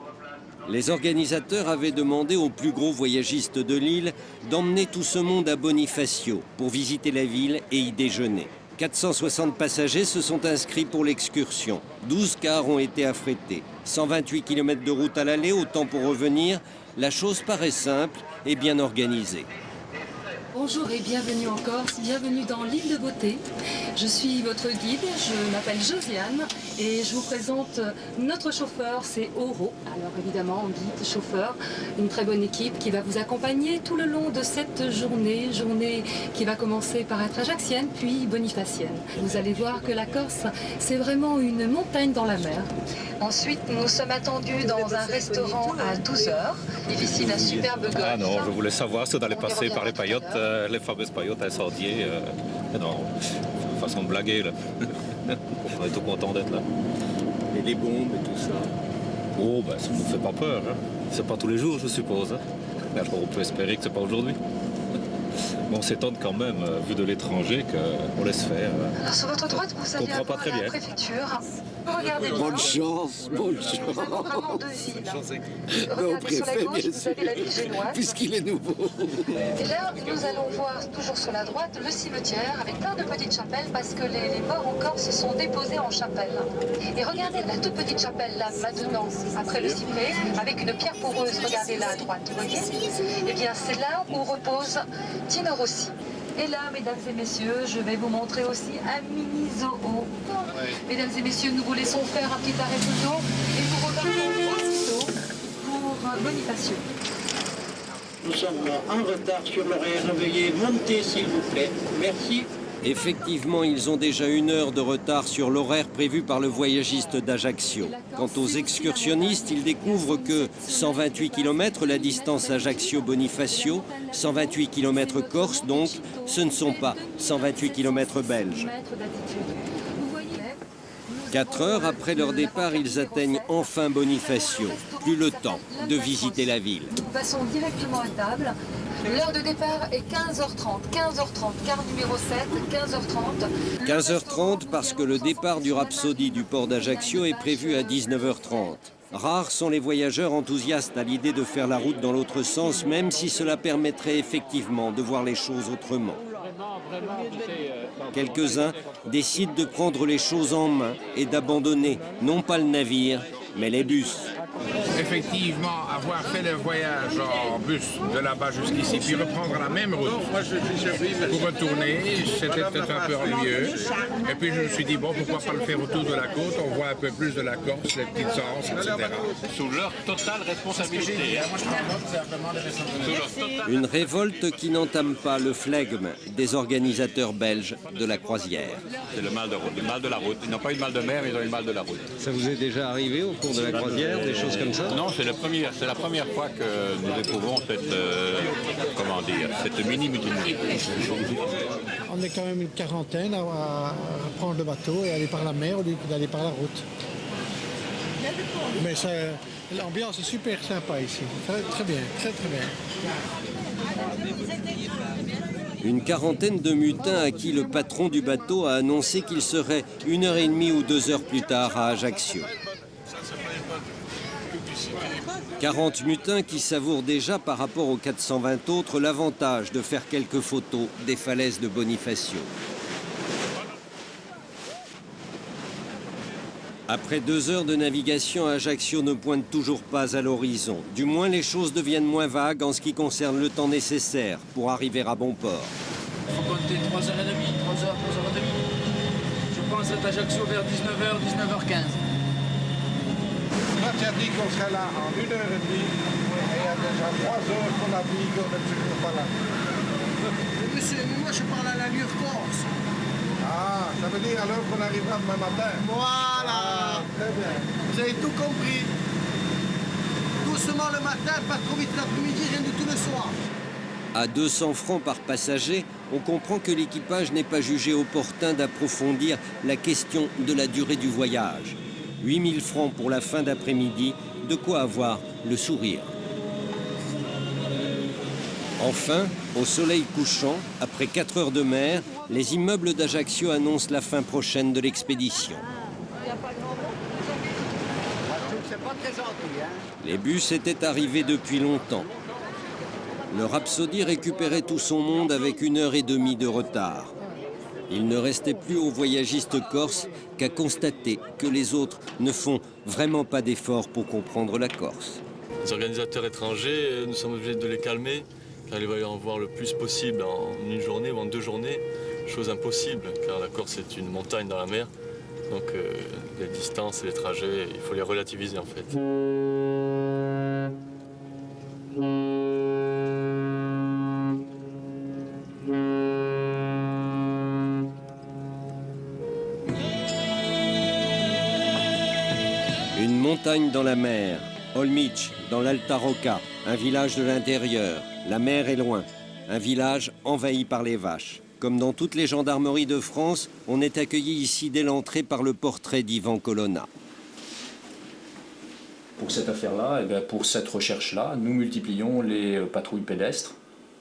Les organisateurs avaient demandé aux plus gros voyagistes de l'île d'emmener tout ce monde à Bonifacio pour visiter la ville et y déjeuner. 460 passagers se sont inscrits pour l'excursion. 12 cars ont été affrétés. 128 km de route à l'aller, autant pour revenir. La chose paraît simple et bien organisée. Bonjour et bienvenue en Corse, bienvenue dans l'île de beauté. Je suis votre guide, je m'appelle Josiane et je vous présente notre chauffeur, c'est Oro. Alors évidemment, guide, chauffeur, une très bonne équipe qui va vous accompagner tout le long de cette journée qui va commencer par être ajaxienne puis bonifacienne. Vous allez voir que la Corse, c'est vraiment une montagne dans la mer. Ensuite, nous sommes attendus dans un restaurant à 12h. Difficile, un superbe golf. Ah non, je voulais savoir si on allait passer par les paillotes. Les fameuses paillotes incendiées. Non, façon de blaguer là. On est tout content d'être là. Et les bombes et tout ça? Oh, ben ça ne nous fait pas peur. Hein. C'est pas tous les jours, je suppose. Hein. Mais alors, on peut espérer que c'est pas aujourd'hui. Mais on s'étonne quand même, vu de l'étranger, qu'on laisse faire. Alors sur votre droite, vous allez avoir la préfecture. Regardez bien. Bonne chance, bonne chance. Nous avons vraiment deux villes. Regardez sur la gauche, vous avez la ville génoise. Puisqu'il est nouveau. Et là, nous allons voir toujours sur la droite le cimetière avec plein de petites chapelles parce que les morts en Corse sont déposés en chapelle. Et regardez la toute petite chapelle là, maintenant, après le cimetière, avec une pierre poreuse, regardez là à droite, vous voyez? Eh bien, c'est là où repose Tino Rossi. Et là, mesdames et messieurs, je vais vous montrer aussi un mini zoo. Mesdames et messieurs, nous vous laissons faire un petit arrêt photo et nous repartons aussitôt pour Bonifacio. Nous sommes en retard sur l'horaire. Veuillez monter, s'il vous plaît. Merci. Effectivement, ils ont déjà 1 heure de retard sur l'horaire prévu par le voyagiste d'Ajaccio. Quant aux excursionnistes, ils découvrent que 128 km, la distance Ajaccio-Bonifacio, 128 km Corse donc, ce ne sont pas 128 km belges. 4 heures après leur départ, ils atteignent enfin Bonifacio. Plus le temps de visiter la ville. Nous passons directement à table. L'heure de départ est 15h30. 15h30, car numéro 7, 15h30. 15h30 parce que le départ du Rhapsody du port d'Ajaccio est prévu à 19h30. Rares sont les voyageurs enthousiastes à l'idée de faire la route dans l'autre sens, même si cela permettrait effectivement de voir les choses autrement. Quelques-uns décident de prendre les choses en main et d'abandonner non pas le navire, mais les bus. Effectivement, avoir fait le voyage en bus de là-bas jusqu'ici, puis reprendre la même route pour retourner, c'était peut-être un peu ennuyeux. Et puis je me suis dit, bon, pourquoi pas le faire autour de la côte, on voit un peu plus de la Corse, les petites anses, etc. Sous leur totale responsabilité. Une révolte qui n'entame pas le flegme des organisateurs belges de la croisière. C'est le mal de route, le mal de la route. Ils n'ont pas eu de mal de mer, mais ils ont eu le mal de la route. Ça vous est déjà arrivé au cours de la croisière, des choses comme ça? Non, c'est la première fois que nous découvrons cette mini-mutinerie. On est quand même une quarantaine à prendre le bateau et aller par la mer au lieu d'aller par la route. Mais l'ambiance est super sympa ici. Très bien, très bien. Une quarantaine de mutins à qui le patron du bateau a annoncé qu'il serait 1h30 ou 2 heures plus tard à Ajaccio. 40 mutins qui savourent déjà par rapport aux 420 autres l'avantage de faire quelques photos des falaises de Bonifacio. Après 2 heures de navigation, Ajaccio ne pointe toujours pas à l'horizon. Du moins, les choses deviennent moins vagues en ce qui concerne le temps nécessaire pour arriver à bon port. Il faut compter 3h30, 3h30. Je pense être à Ajaccio vers 19h, 19h15. On a dit qu'on serait là en 1h30 et il y a déjà 3 heures qu'on navigue, on n'est toujours pas là. Monsieur, moi je parle à l'allure corse. Ah, ça veut dire alors qu'on arrivera demain matin. Voilà. Très bien. Vous avez tout compris. Doucement le matin, pas trop vite l'après-midi, rien du tout le soir. À 200 francs par passager, on comprend que l'équipage n'est pas jugé opportun d'approfondir la question de la durée du voyage. 8000 francs pour la fin d'après-midi, de quoi avoir le sourire. Enfin, au soleil couchant, après 4 heures de mer, les immeubles d'Ajaccio annoncent la fin prochaine de l'expédition. Les bus étaient arrivés depuis longtemps. Le Rhapsody récupérait tout son monde avec 1h30 de retard. Il ne restait plus aux voyagistes corses qu'à constater que les autres ne font vraiment pas d'efforts pour comprendre la Corse. Les organisateurs étrangers, nous sommes obligés de les calmer, car il va y en avoir le plus possible en une journée ou en 2 journées, chose impossible, car la Corse est une montagne dans la mer. Donc les distances et les trajets, il faut les relativiser en fait. Une montagne dans la mer, Olmich, dans l'Alta Rocca, un village de l'intérieur. La mer est loin, un village envahi par les vaches. Comme dans toutes les gendarmeries de France, on est accueilli ici dès l'entrée par le portrait d'Ivan Colonna. Pour cette affaire-là, pour cette recherche-là, nous multiplions les patrouilles pédestres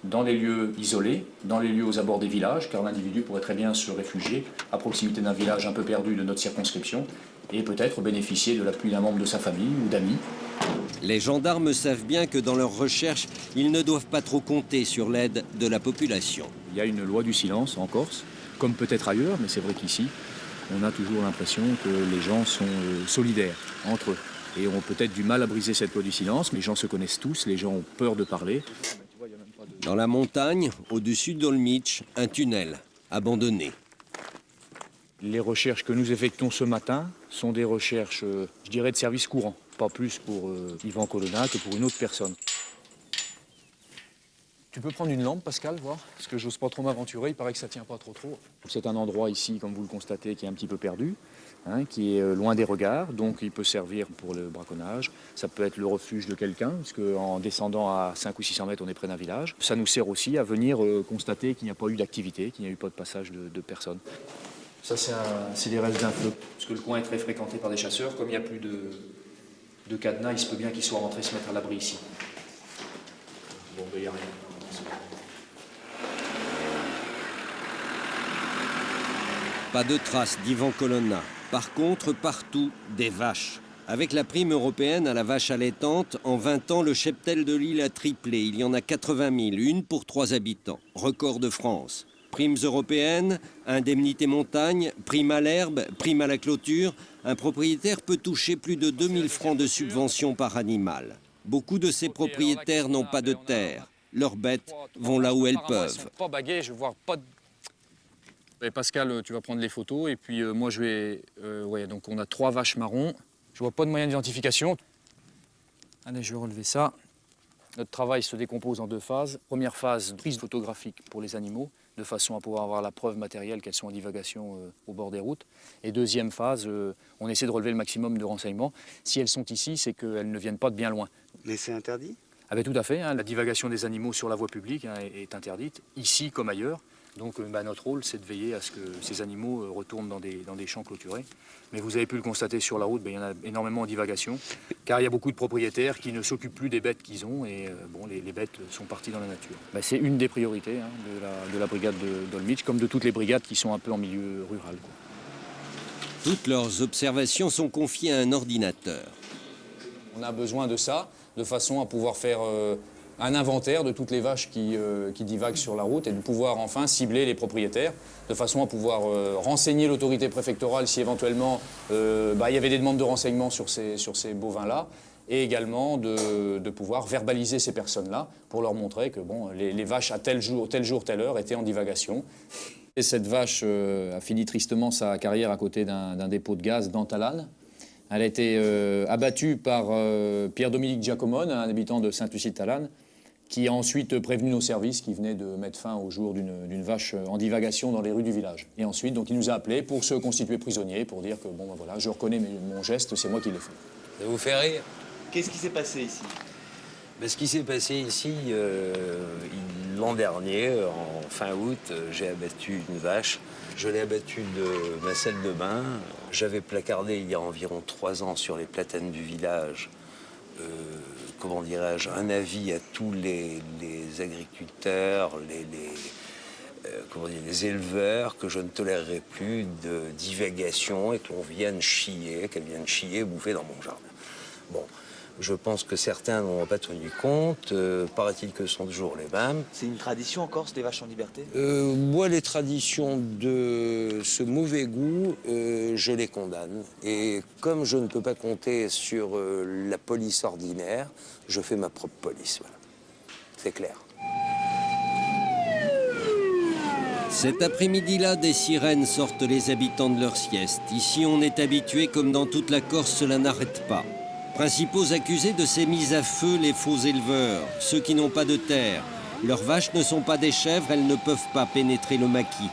dans les lieux isolés, dans les lieux aux abords des villages, car l'individu pourrait très bien se réfugier à proximité d'un village un peu perdu de notre circonscription et peut-être bénéficier de l'appui d'un membre de sa famille ou d'amis. Les gendarmes savent bien que dans leurs recherches, ils ne doivent pas trop compter sur l'aide de la population. Il y a une loi du silence en Corse, comme peut-être ailleurs, mais c'est vrai qu'ici, on a toujours l'impression que les gens sont solidaires entre eux et ont peut-être du mal à briser cette loi du silence. Les gens se connaissent tous, les gens ont peur de parler. Dans la montagne, au-dessus d'Olmich, un tunnel abandonné. Les recherches que nous effectuons ce matin sont des recherches, je dirais, de service courant, pas plus pour Ivan Colonna que pour une autre personne. Tu peux prendre une lampe, Pascal, voir? Parce que j'ose pas trop m'aventurer, il paraît que ça tient pas trop. C'est un endroit ici, comme vous le constatez, qui est un petit peu perdu, hein, qui est loin des regards, donc il peut servir pour le braconnage. Ça peut être le refuge de quelqu'un, parce qu'en descendant à 500 ou 600 mètres, on est près d'un village. Ça nous sert aussi à venir constater qu'il n'y a pas eu d'activité, qu'il n'y a eu pas de passage de personnes. Ça, c'est des restes d'un feu, parce que le coin est très fréquenté par des chasseurs. Comme il n'y a plus de cadenas, il se peut bien qu'ils soient rentrés se mettre à l'abri ici. Bon, ben, il n'y a rien. Pas de traces d'Ivan Colonna. Par contre, partout, des vaches. Avec la prime européenne à la vache allaitante, en 20 ans, le cheptel de l'île a triplé. Il y en a 80 000, une pour 3 habitants. Record de France. Primes européennes, indemnité montagne, prime à l'herbe, prime à la clôture. Un propriétaire peut toucher plus de 2000 francs de subvention par animal. Beaucoup de ces propriétaires n'ont pas de terre. Leurs bêtes vont là où elles peuvent. Pas bagués, je vois pas de... Et Pascal, tu vas prendre les photos et puis moi je vais... ouais, donc on a 3 vaches marrons. Je vois pas de moyen d'identification. Allez, je vais relever ça. Notre travail se décompose en 2 phases. Première phase, prise photographique pour les animaux, de façon à pouvoir avoir la preuve matérielle qu'elles sont en divagation au bord des routes. Et deuxième phase, on essaie de relever le maximum de renseignements. Si elles sont ici, c'est qu'elles ne viennent pas de bien loin. Mais c'est interdit? Ah ben, tout à fait, hein, la divagation des animaux sur la voie publique est interdite, ici comme ailleurs. Donc notre rôle, c'est de veiller à ce que ces animaux retournent dans des champs clôturés. Mais vous avez pu le constater sur la route, il y en a énormément en divagation, car il y a beaucoup de propriétaires qui ne s'occupent plus des bêtes qu'ils ont, et les bêtes sont parties dans la nature. C'est une des priorités de la brigade d'Olmich, comme de toutes les brigades qui sont un peu en milieu rural, quoi. Toutes leurs observations sont confiées à un ordinateur. On a besoin de ça, de façon à pouvoir faire un inventaire de toutes les vaches qui divaguent sur la route et de pouvoir enfin cibler les propriétaires, de façon à pouvoir renseigner l'autorité préfectorale si éventuellement il y avait des demandes de renseignement sur ces bovins-là, et également de pouvoir verbaliser ces personnes-là pour leur montrer que les vaches à tel jour, telle heure étaient en divagation. Et cette vache a fini tristement sa carrière à côté d'un dépôt de gaz dans Talanne. Elle a été abattue par Pierre-Dominique Giacomone, un habitant de Sainte-Lucie-de-Talanne, qui a ensuite prévenu nos services qui venaient de mettre fin au jour d'une vache en divagation dans les rues du village. Et ensuite, donc, il nous a appelés pour se constituer prisonnier, pour dire que, bon, ben voilà, je reconnais mon geste, c'est moi qui l'ai fait. Ça vous fait rire? Qu'est-ce qui s'est passé ici? Ben, ce qui s'est passé ici, l'an dernier, en fin août, j'ai abattu une vache. Je l'ai abattue de ma salle de bain. J'avais placardé il y a environ 3 ans sur les platanes du village, comment dirais-je, un avis à tous les agriculteurs, les éleveurs, que je ne tolérerai plus de divagation et qu'on vienne chier, qu'elles viennent chier, bouffer dans mon jardin. Bon, je pense que certains n'en ont pas tenu compte. Paraît-il que ce sont toujours les mêmes. C'est une tradition en Corse, les vaches en liberté? Moi, les traditions de ce mauvais goût, je les condamne. Et comme je ne peux pas compter sur la police ordinaire, je fais ma propre police. Voilà. C'est clair. Cet après-midi-là, des sirènes sortent les habitants de leur sieste. Ici, on est habitué, comme dans toute la Corse, cela n'arrête pas. Principaux accusés de ces mises à feu, les faux éleveurs, ceux qui n'ont pas de terre. Leurs vaches ne sont pas des chèvres, elles ne peuvent pas pénétrer le maquis.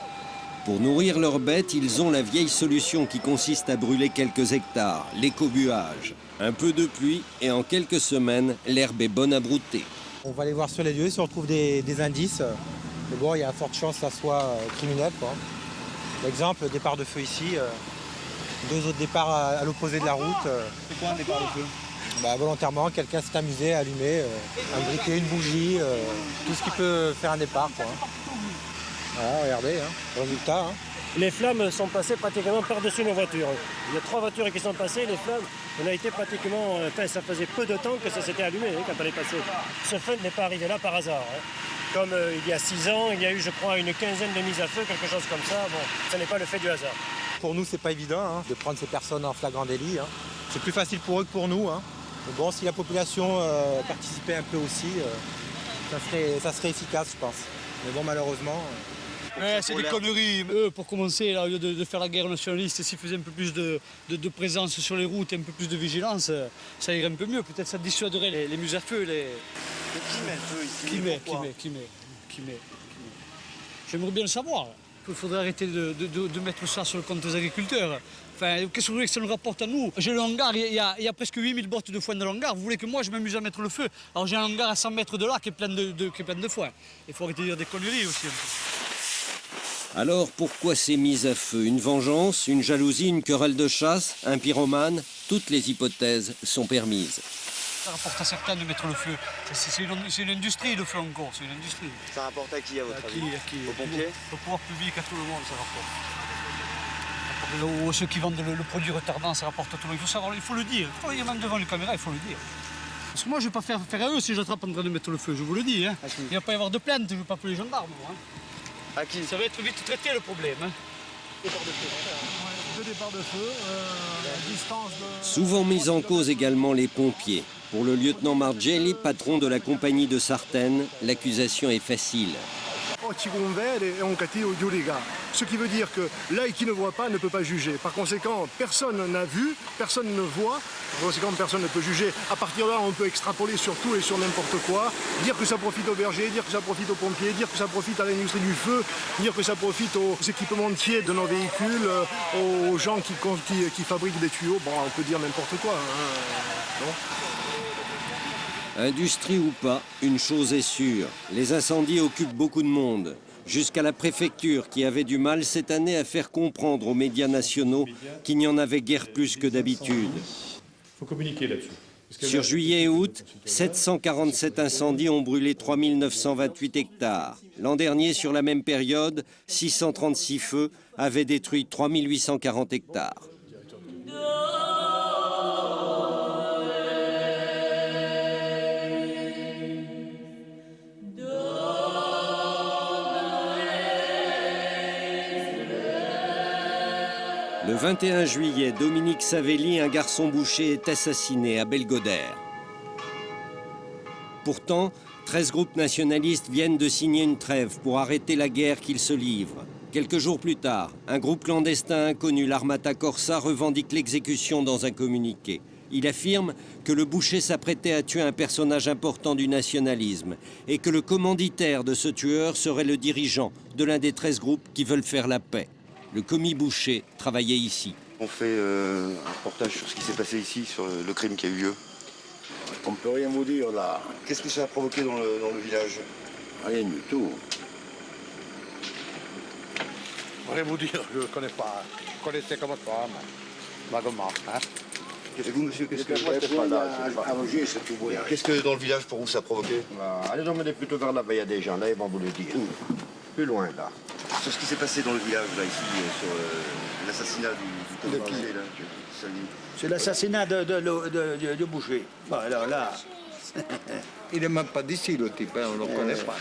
Pour nourrir leurs bêtes, ils ont la vieille solution qui consiste à brûler quelques hectares, l'écobuage. Un peu de pluie et en quelques semaines, l'herbe est bonne à brouter. On va aller voir sur les lieux si on retrouve des indices. Mais bon, il y a forte chance que ça soit criminel, quoi. L'exemple, le départ de feu ici. 2 autres départs à l'opposé de la route. C'est quoi un départ de feu? Volontairement, quelqu'un s'est amusé à allumer un briquet, une bougie, tout ce qui peut faire un départ, quoi. Voilà, regardez, hein, résultat. Hein. Les flammes sont passées pratiquement par-dessus nos voitures. Il y a 3 voitures qui sont passées, les flammes, on a été pratiquement... Enfin, ça faisait peu de temps que ça s'était allumé quand on est passé. Ce feu n'est pas arrivé là par hasard. Hein. Comme il y a 6 ans, il y a eu, je crois, une quinzaine de mises à feu, quelque chose comme ça. Bon, ce n'est pas le fait du hasard. Pour nous, c'est pas évident de prendre ces personnes en flagrant délit. Hein. C'est plus facile pour eux que pour nous. Hein. Mais bon, si la population participait un peu aussi, ça serait efficace, je pense. Mais bon, malheureusement... c'est des conneries. Eux, pour commencer, là, au lieu de faire la guerre nationaliste, s'ils faisaient un peu plus de présence sur les routes et un peu plus de vigilance, ça irait un peu mieux. Peut-être ça dissuaderait les mises à feu. Qui met le feu ici? Qui met J'aimerais bien le savoir. Il faudrait arrêter de mettre ça sur le compte des agriculteurs. Enfin, qu'est-ce que vous voulez que ça nous rapporte à nous? J'ai le hangar, il y a presque 8000 bottes de foin dans le hangar. Vous voulez que moi je m'amuse à mettre le feu? Alors j'ai un hangar à 100 mètres de là qui est plein de foin. Il faut arrêter de dire des conneries aussi un peu. Alors pourquoi ces mises à feu? Une vengeance, une jalousie, une querelle de chasse, un pyromane? Toutes les hypothèses sont permises. Ça rapporte à certains de mettre le feu. C'est une industrie, le feu en Corse, c'est une industrie. Ça rapporte à qui, à votre avis? Aux pompiers? Au pouvoir public, à tout le monde, ça rapporte. Ou ceux qui vendent le produit retardant, ça rapporte à tout le monde. Il faut savoir, il faut le dire. Il y a même devant les caméras, il faut le dire. Parce que moi, je ne vais pas faire à eux si j'attrape en train de mettre le feu, je vous le dis. Hein. Il ne va pas y avoir de plainte, je ne vais pas appeler les gendarmes. Hein. À qui? Ça va être vite traité, le problème. Hein. Deux départs de feu, à distance de... Souvent mis en cause également les pompiers. Pour le lieutenant Margelli, patron de la compagnie de Sartène, l'accusation est facile. Ce qui veut dire que l'œil qui ne voit pas ne peut pas juger. Par conséquent, personne n'a vu, personne ne voit. Par conséquent, personne ne peut juger. À partir de là, on peut extrapoler sur tout et sur n'importe quoi. Dire que ça profite aux bergers, dire que ça profite aux pompiers, dire que ça profite à l'industrie du feu, dire que ça profite aux équipementiers de nos véhicules, aux gens qui fabriquent des tuyaux. Bon, on peut dire n'importe quoi. Hein. Non ? Industrie ou pas, une chose est sûre, les incendies occupent beaucoup de monde. Jusqu'à la préfecture qui avait du mal cette année à faire comprendre aux médias nationaux qu'il n'y en avait guère plus que d'habitude. Il faut communiquer là-dessus. Sur juillet et août, 747 incendies ont brûlé 3928 hectares. L'an dernier, sur la même période, 636 feux avaient détruit 3840 hectares. Le 21 juillet, Dominique Savelli, un garçon boucher, est assassiné à Belgodère. Pourtant, 13 groupes nationalistes viennent de signer une trêve pour arrêter la guerre qu'ils se livrent. Quelques jours plus tard, un groupe clandestin inconnu, l'Armata Corsa, revendique l'exécution dans un communiqué. Il affirme que le boucher s'apprêtait à tuer un personnage important du nationalisme et que le commanditaire de ce tueur serait le dirigeant de l'un des 13 groupes qui veulent faire la paix. Le commis Boucher travaillait ici. On fait un reportage sur ce qui s'est passé ici, sur le crime qui a eu lieu. On ne peut rien vous dire là. Qu'est-ce que ça a provoqué dans le village? Rien du tout. Rien vous dire, je ne connais pas. Je connaissais comme toi, mais vaguement. Hein? Et vous, monsieur, qu'est-ce que Qu'est-ce que dans le village pour vous ça a provoqué? Allez emmener plutôt vers là-bas, il y a des gens là, ils vont vous le dire. Plus loin là. Sur ce qui s'est passé dans le village là, ici, sur l'assassinat du boucher là. C'est l'assassinat du boucher. Bon, alors là. Il n'est même pas d'ici le type, hein, on ne le connaît pas.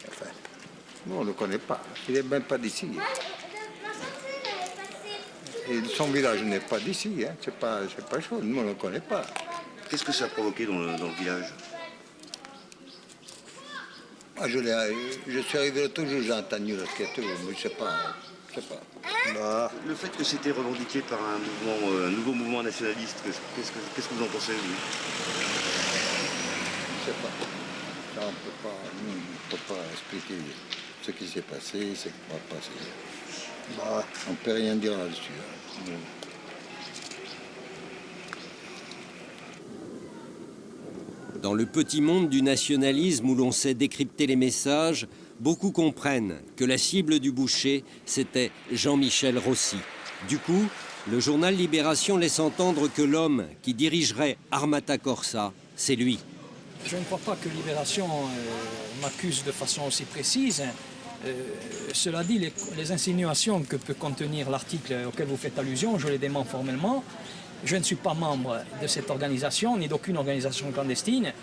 Enfin, non, on ne le connaît pas. Il n'est même pas d'ici. Et son village n'est pas d'ici, hein. C'est pas chaud, nous on ne le connaît pas. Qu'est-ce que ça a provoqué dans le village? Ah, je suis arrivé l'autre jour, j'ai entendu le skate, mais je sais pas. Bah, le fait que c'était revendiqué par un nouveau mouvement nationaliste, qu'est-ce que vous en pensez, vous? Je sais pas. Ça, on ne peut pas expliquer ce qui s'est passé, ce qui va passer. Bah, on ne peut rien dire là-dessus. Hein. Dans le petit monde du nationalisme où l'on sait décrypter les messages, beaucoup comprennent que la cible du boucher, c'était Jean-Michel Rossi. Du coup, le journal Libération laisse entendre que l'homme qui dirigerait Armata Corsa, c'est lui. Je ne crois pas que Libération m'accuse de façon aussi précise. Cela dit, les insinuations que peut contenir l'article auquel vous faites allusion, je les dément formellement. Je ne suis pas membre de cette organisation, ni d'aucune organisation clandestine.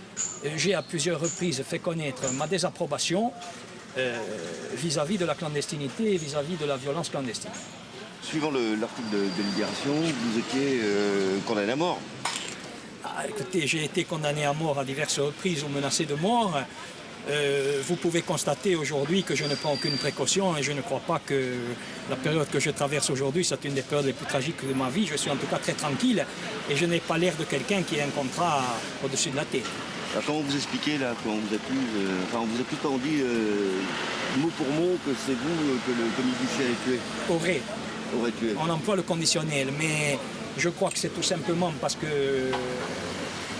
J'ai à plusieurs reprises fait connaître ma désapprobation vis-à-vis de la clandestinité et vis-à-vis de la violence clandestine. Suivant l'article de Libération, vous étiez condamné à mort. Écoutez, j'ai été condamné à mort à diverses reprises ou menacé de mort. Vous pouvez constater aujourd'hui que je ne prends aucune précaution et je ne crois pas que la période que je traverse aujourd'hui, c'est une des périodes les plus tragiques de ma vie. Je suis en tout cas très tranquille et je n'ai pas l'air de quelqu'un qui a un contrat au-dessus de la tête. Alors, comment vous expliquez là, quand on vous a plus, on vous a tout le temps dit mot pour mot que c'est vous que le commis Boucher a tué? Aurait tué. On emploie le conditionnel, mais je crois que c'est tout simplement parce que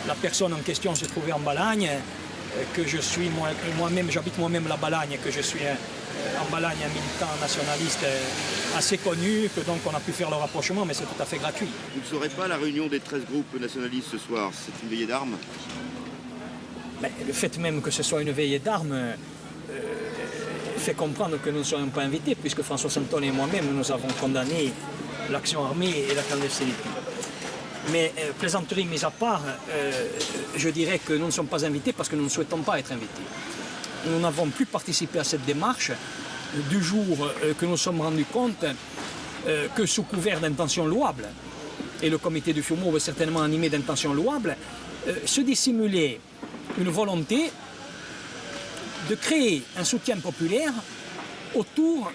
la personne en question se trouvait en Balagne, que je suis moi-même, j'habite moi-même la Balagne, que je suis en Balagne un militant nationaliste assez connu, que donc on a pu faire le rapprochement, mais c'est tout à fait gratuit. Vous ne saurez pas la réunion des 13 groupes nationalistes ce soir, c'est une veillée d'armes? Le fait même que ce soit une veillée d'armes fait comprendre que nous ne serions pas invités, puisque François Santon et moi-même, nous avons condamné l'action armée et la clandestinité. Mais plaisanterie mise à part, je dirais que nous ne sommes pas invités parce que nous ne souhaitons pas être invités. Nous n'avons plus participé à cette démarche du jour que nous sommes rendus compte que sous couvert d'intentions louables, et le comité du FUMO est certainement animé d'intentions louables, se dissimulait une volonté de créer un soutien populaire autour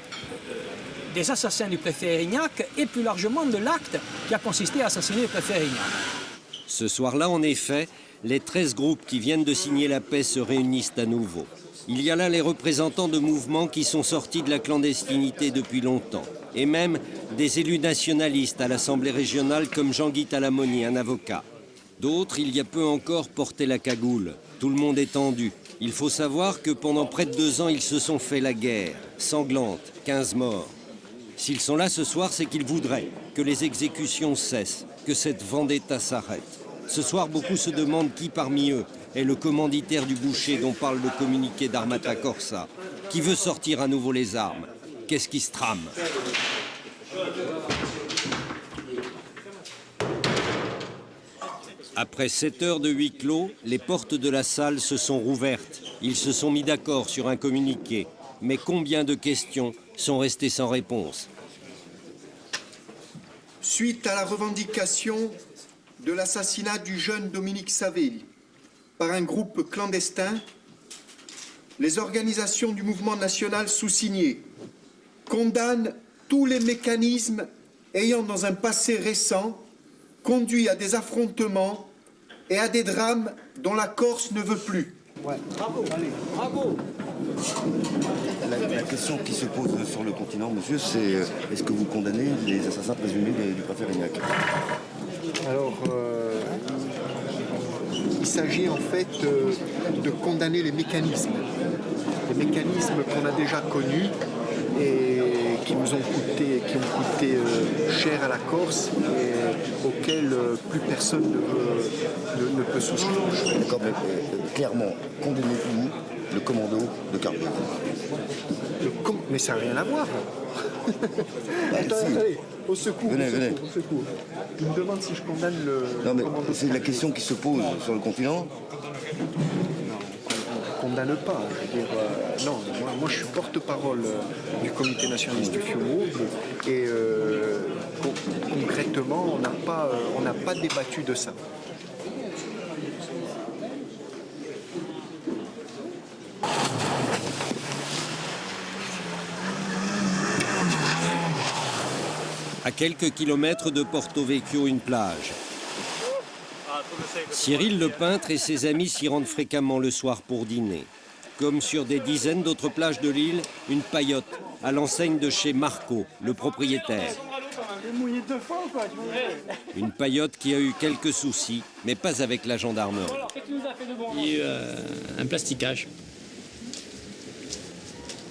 des assassins du préfet Erignac et plus largement de l'acte qui a consisté à assassiner le préfet Erignac. Ce soir-là, en effet, les 13 groupes qui viennent de signer la paix se réunissent à nouveau. Il y a là les représentants de mouvements qui sont sortis de la clandestinité depuis longtemps, et même des élus nationalistes à l'Assemblée régionale comme Jean-Guy Talamoni, un avocat. D'autres, il y a peu encore, portaient la cagoule. Tout le monde est tendu. Il faut savoir que pendant près de 2 ans, ils se sont fait la guerre, sanglante, 15 morts. S'ils sont là ce soir, c'est qu'ils voudraient que les exécutions cessent, que cette vendetta s'arrête. Ce soir, beaucoup se demandent qui parmi eux est le commanditaire du boucher dont parle le communiqué d'Armata Corsa. Qui veut sortir à nouveau les armes? Qu'est-ce qui se trame? Après 7 heures de huis clos, les portes de la salle se sont rouvertes. Ils se sont mis d'accord sur un communiqué. Mais combien de questions sont restées sans réponse? Suite à la revendication de l'assassinat du jeune Dominique Savelli par un groupe clandestin, les organisations du mouvement national sous-signé condamnent tous les mécanismes ayant dans un passé récent conduit à des affrontements et à des drames dont la Corse ne veut plus. Ouais. Bravo, allez, bravo. La question qui se pose sur le continent, monsieur, c'est est-ce que vous condamnez les assassins présumés du préfet Rignac? Alors, il s'agit en fait de condamner les mécanismes qu'on a déjà connus et qui nous ont coûté, cher à la Corse et auxquels plus personne ne peut souscrire. D'accord, mais clairement, condamnez-vous le commando de Carpio. Mais ça n'a rien à voir. Attendez, au secours, venez. Au secours. Il me demande si je condamne le... Non, mais c'est la question qui se pose sur le continent. On ne condamne pas. Je veux dire, non, moi je suis porte-parole du comité nationaliste du FIOMO et concrètement, on n'a pas débattu de ça. À quelques kilomètres de Porto Vecchio, une plage. Cyril le peintre et ses amis s'y rendent fréquemment le soir pour dîner. Comme sur des dizaines d'autres plages de l'île, une paillote à l'enseigne de chez Marco, le propriétaire. Une paillote qui a eu quelques soucis, mais pas avec la gendarmerie. Il y a eu un plasticage.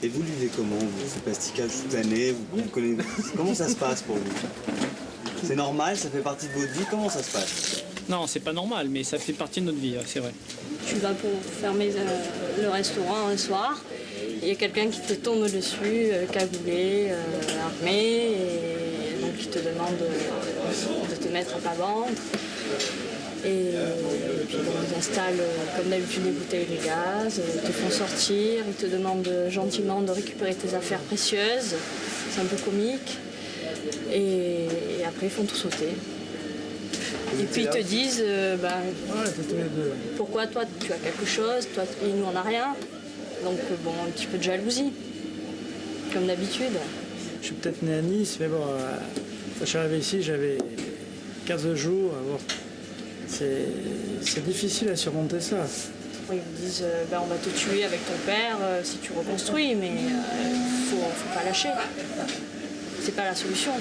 Et vous vivez comment, ce plasticage toute l'année? Comment ça se passe pour vous? C'est normal, ça fait partie de votre vie, comment ça se passe? Non, c'est pas normal, mais ça fait partie de notre vie, c'est vrai. Tu vas pour fermer le restaurant un soir, il y a quelqu'un qui te tombe dessus, cagoulé, armé, et donc il te demande de te mettre à plat ventre. Et puis ils installent comme d'habitude des bouteilles de gaz, ils te font sortir, ils te demandent gentiment de récupérer tes affaires précieuses, c'est un peu comique. Et après ils font tout sauter. Et puis ils te disent, pourquoi toi tu as quelque chose, toi et nous on n'a rien. Donc bon, un petit peu de jalousie, comme d'habitude. Je suis peut-être né à Nice, mais bon, quand je suis arrivé ici, j'avais 15 jours. Bon, c'est difficile à surmonter ça. Ils me disent, on va te tuer avec ton père si tu reconstruis, mais faut pas lâcher. C'est pas la solution.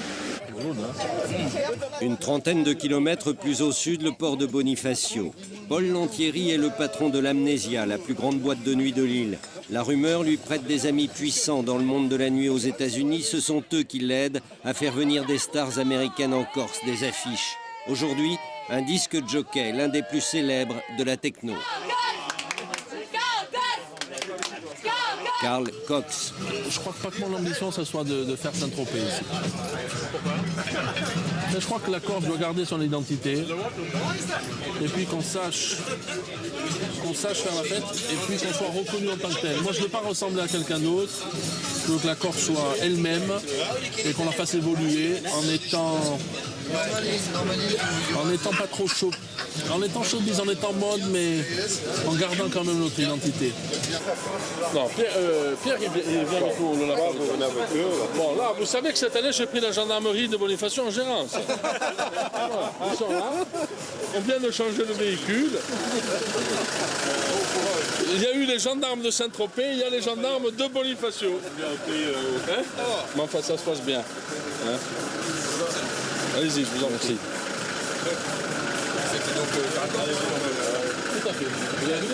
Une trentaine de kilomètres plus au sud, le port de Bonifacio. Paul Lantieri est le patron de l'Amnesia, la plus grande boîte de nuit de l'île. La rumeur lui prête des amis puissants dans le monde de la nuit aux États-Unis. Ce sont eux qui l'aident à faire venir des stars américaines en Corse, des affiches. Aujourd'hui, un disque jockey, l'un des plus célèbres de la techno. Carl Cox. Je crois pas que mon ambition, ce soit de faire Saint-Tropez ici. Mais je crois que la Corse doit garder son identité. Et puis qu'on sache faire la fête. Et puis qu'on soit reconnu en tant que tel. Moi, je ne veux pas ressembler à quelqu'un d'autre. Je veux que la Corse soit elle-même et qu'on la fasse évoluer en étant pas trop chaud. En étant showbiz, en étant mode, mais en gardant quand même notre identité. Non, Pierre il vient avec nous, on en a pas. Bon, là, vous savez que cette année, j'ai pris la gendarmerie de Bonifacio en gérance. Voilà, ils sont là. On vient de changer de véhicule. Il y a eu les gendarmes de Saint-Tropez, il y a les gendarmes de Bonifacio. Hein? Mais enfin, ça se passe bien. Hein? Allez-y, je vous en prie. C'était donc tout à fait. Vous avez vu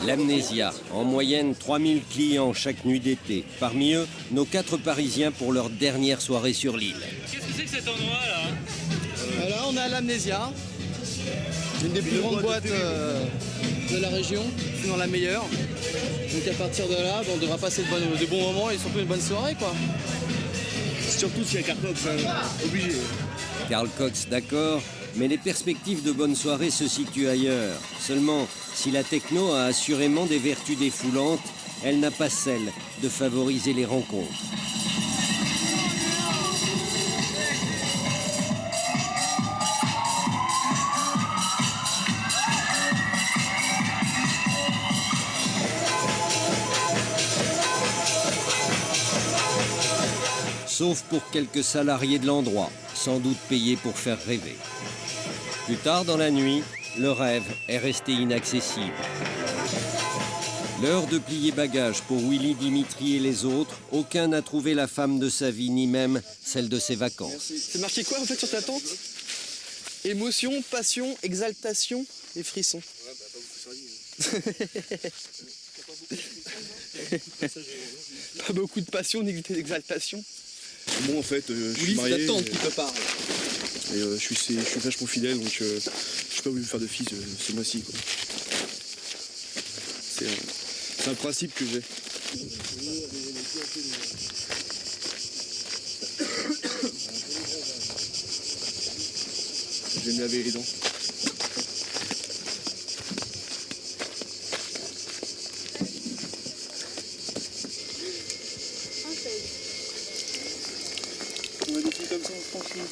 L'Amnesia, en moyenne 3000 clients chaque nuit d'été. Parmi eux, nos 4 Parisiens pour leur dernière soirée sur l'île. Qu'est-ce que c'est que cet endroit là? Là, on est à l'Amnesia, une des plus grandes boîtes de la région, sinon la meilleure. Donc à partir de là, on devra passer de bons moments et surtout une bonne soirée, quoi. Surtout s'il y a Carl Cox, obligé. Carl Cox, d'accord, mais les perspectives de bonne soirée se situent ailleurs. Seulement, si la techno a assurément des vertus défoulantes, elle n'a pas celle de favoriser les rencontres. sauf pour quelques salariés de l'endroit, sans doute payés pour faire rêver. Plus tard dans la nuit, le rêve est resté inaccessible. L'heure de plier bagages pour Willy, Dimitri et les autres, aucun n'a trouvé la femme de sa vie, ni même celle de ses vacances. C'est marqué quoi en fait sur ta tente? Émotion, passion, exaltation et frisson. Pas beaucoup de passion ni d'exaltation. Bon, en fait, je suis marié. C'est ta tante qui te parle. Et je suis vachement fidèle, donc je n'ai pas voulu me faire de fils ce mois-ci. C'est un principe que j'ai. Je vais me laver les dents. On a des filles comme ça en France, nous.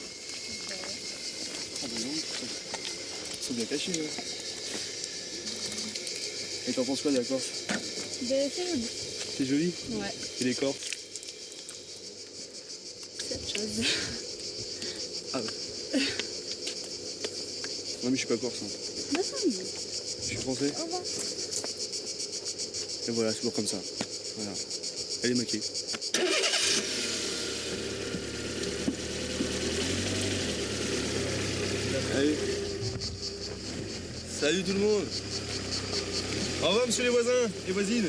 Oh, bah non, ils sont bien cachés, là. Et t'en penses quoi de la Corse? C'est joli. C'est joli? Ouais. Et les corps? C'est autre chose. Ah ouais. Non mais je suis pas corse. Hein. Bah, ça me dit. Je suis français. Au revoir. Et voilà, c'est toujours comme ça. Voilà. Elle est maquée. Allez. Salut tout le monde. Au revoir monsieur les voisins et voisines.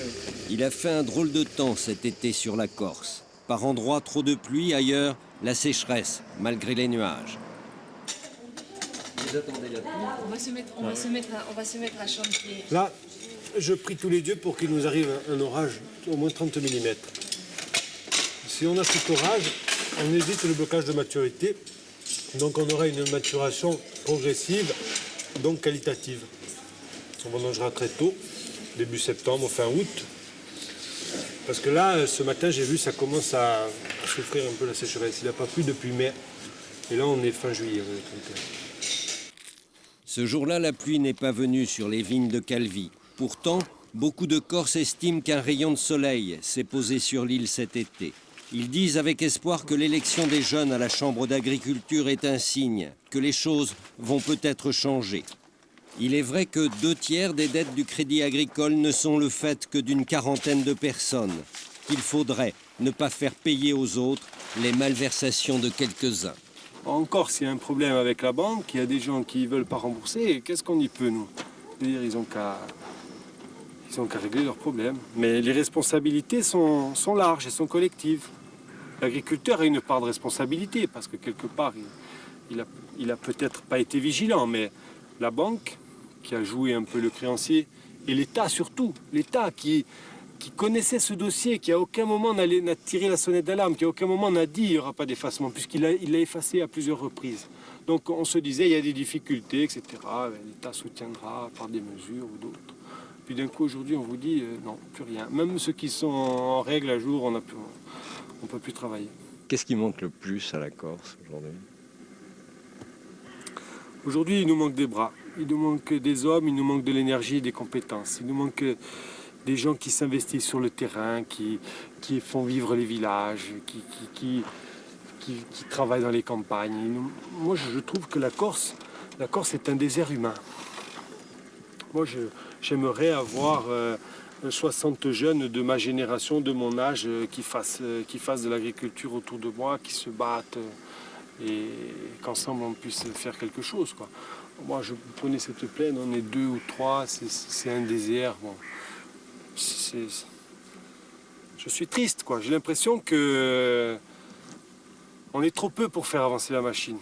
Il a fait un drôle de temps cet été sur la Corse. Par endroits, trop de pluie, ailleurs, la sécheresse, malgré les nuages. On va se mettre à chantier. Là, je prie tous les dieux pour qu'il nous arrive un orage, au moins 30 mm. Si on a cet orage, on évite le blocage de maturité. Donc on aura une maturation progressive, donc qualitative. On vendangera très tôt, début septembre, fin août. Parce que là, ce matin, j'ai vu, ça commence à souffrir un peu la sécheresse. Il n'a pas plu depuis mai. Et là, on est fin juillet. On est 31. Ce jour-là, la pluie n'est pas venue sur les vignes de Calvi. Pourtant, beaucoup de Corses estiment qu'un rayon de soleil s'est posé sur l'île cet été. Ils disent avec espoir que l'élection des jeunes à la Chambre d'agriculture est un signe, que les choses vont peut-être changer. Il est vrai que 2/3 des dettes du Crédit Agricole ne sont le fait que d'une quarantaine de personnes, qu'il faudrait ne pas faire payer aux autres les malversations de quelques-uns. En Corse, il y a un problème avec la banque, il y a des gens qui ne veulent pas rembourser, et qu'est-ce qu'on y peut, nous? Ils ont qu'à régler leurs problèmes. Mais les responsabilités sont larges et sont collectives. L'agriculteur a une part de responsabilité, parce que quelque part, il a peut-être pas été vigilant, mais la banque, qui a joué un peu le créancier, et l'État surtout, l'État qui connaissait ce dossier, qui à aucun moment n'a tiré la sonnette d'alarme, qui à aucun moment n'a dit qu'il n'y aura pas d'effacement, puisqu'il l'a effacé à plusieurs reprises. Donc on se disait il y a des difficultés, etc. L'État soutiendra par des mesures ou d'autres. Puis d'un coup aujourd'hui on vous dit non, plus rien. Même ceux qui sont en règle à jour, on ne peut plus travailler. Qu'est-ce qui manque le plus à la Corse aujourd'hui? Aujourd'hui, il nous manque des bras, il nous manque des hommes, il nous manque de l'énergie et des compétences. Il nous manque des gens qui s'investissent sur le terrain, qui font vivre les villages, qui travaillent dans les campagnes. Moi, je trouve que la Corse est un désert humain. Moi, j'aimerais avoir 60 jeunes de ma génération, de mon âge, qui fassent de l'agriculture autour de moi, qui se battent et qu'ensemble on puisse faire quelque chose, quoi. Moi, je prenais cette plaine, on est 2 ou 3, c'est un désert. Bon. Je suis triste, quoi. J'ai l'impression que on est trop peu pour faire avancer la machine.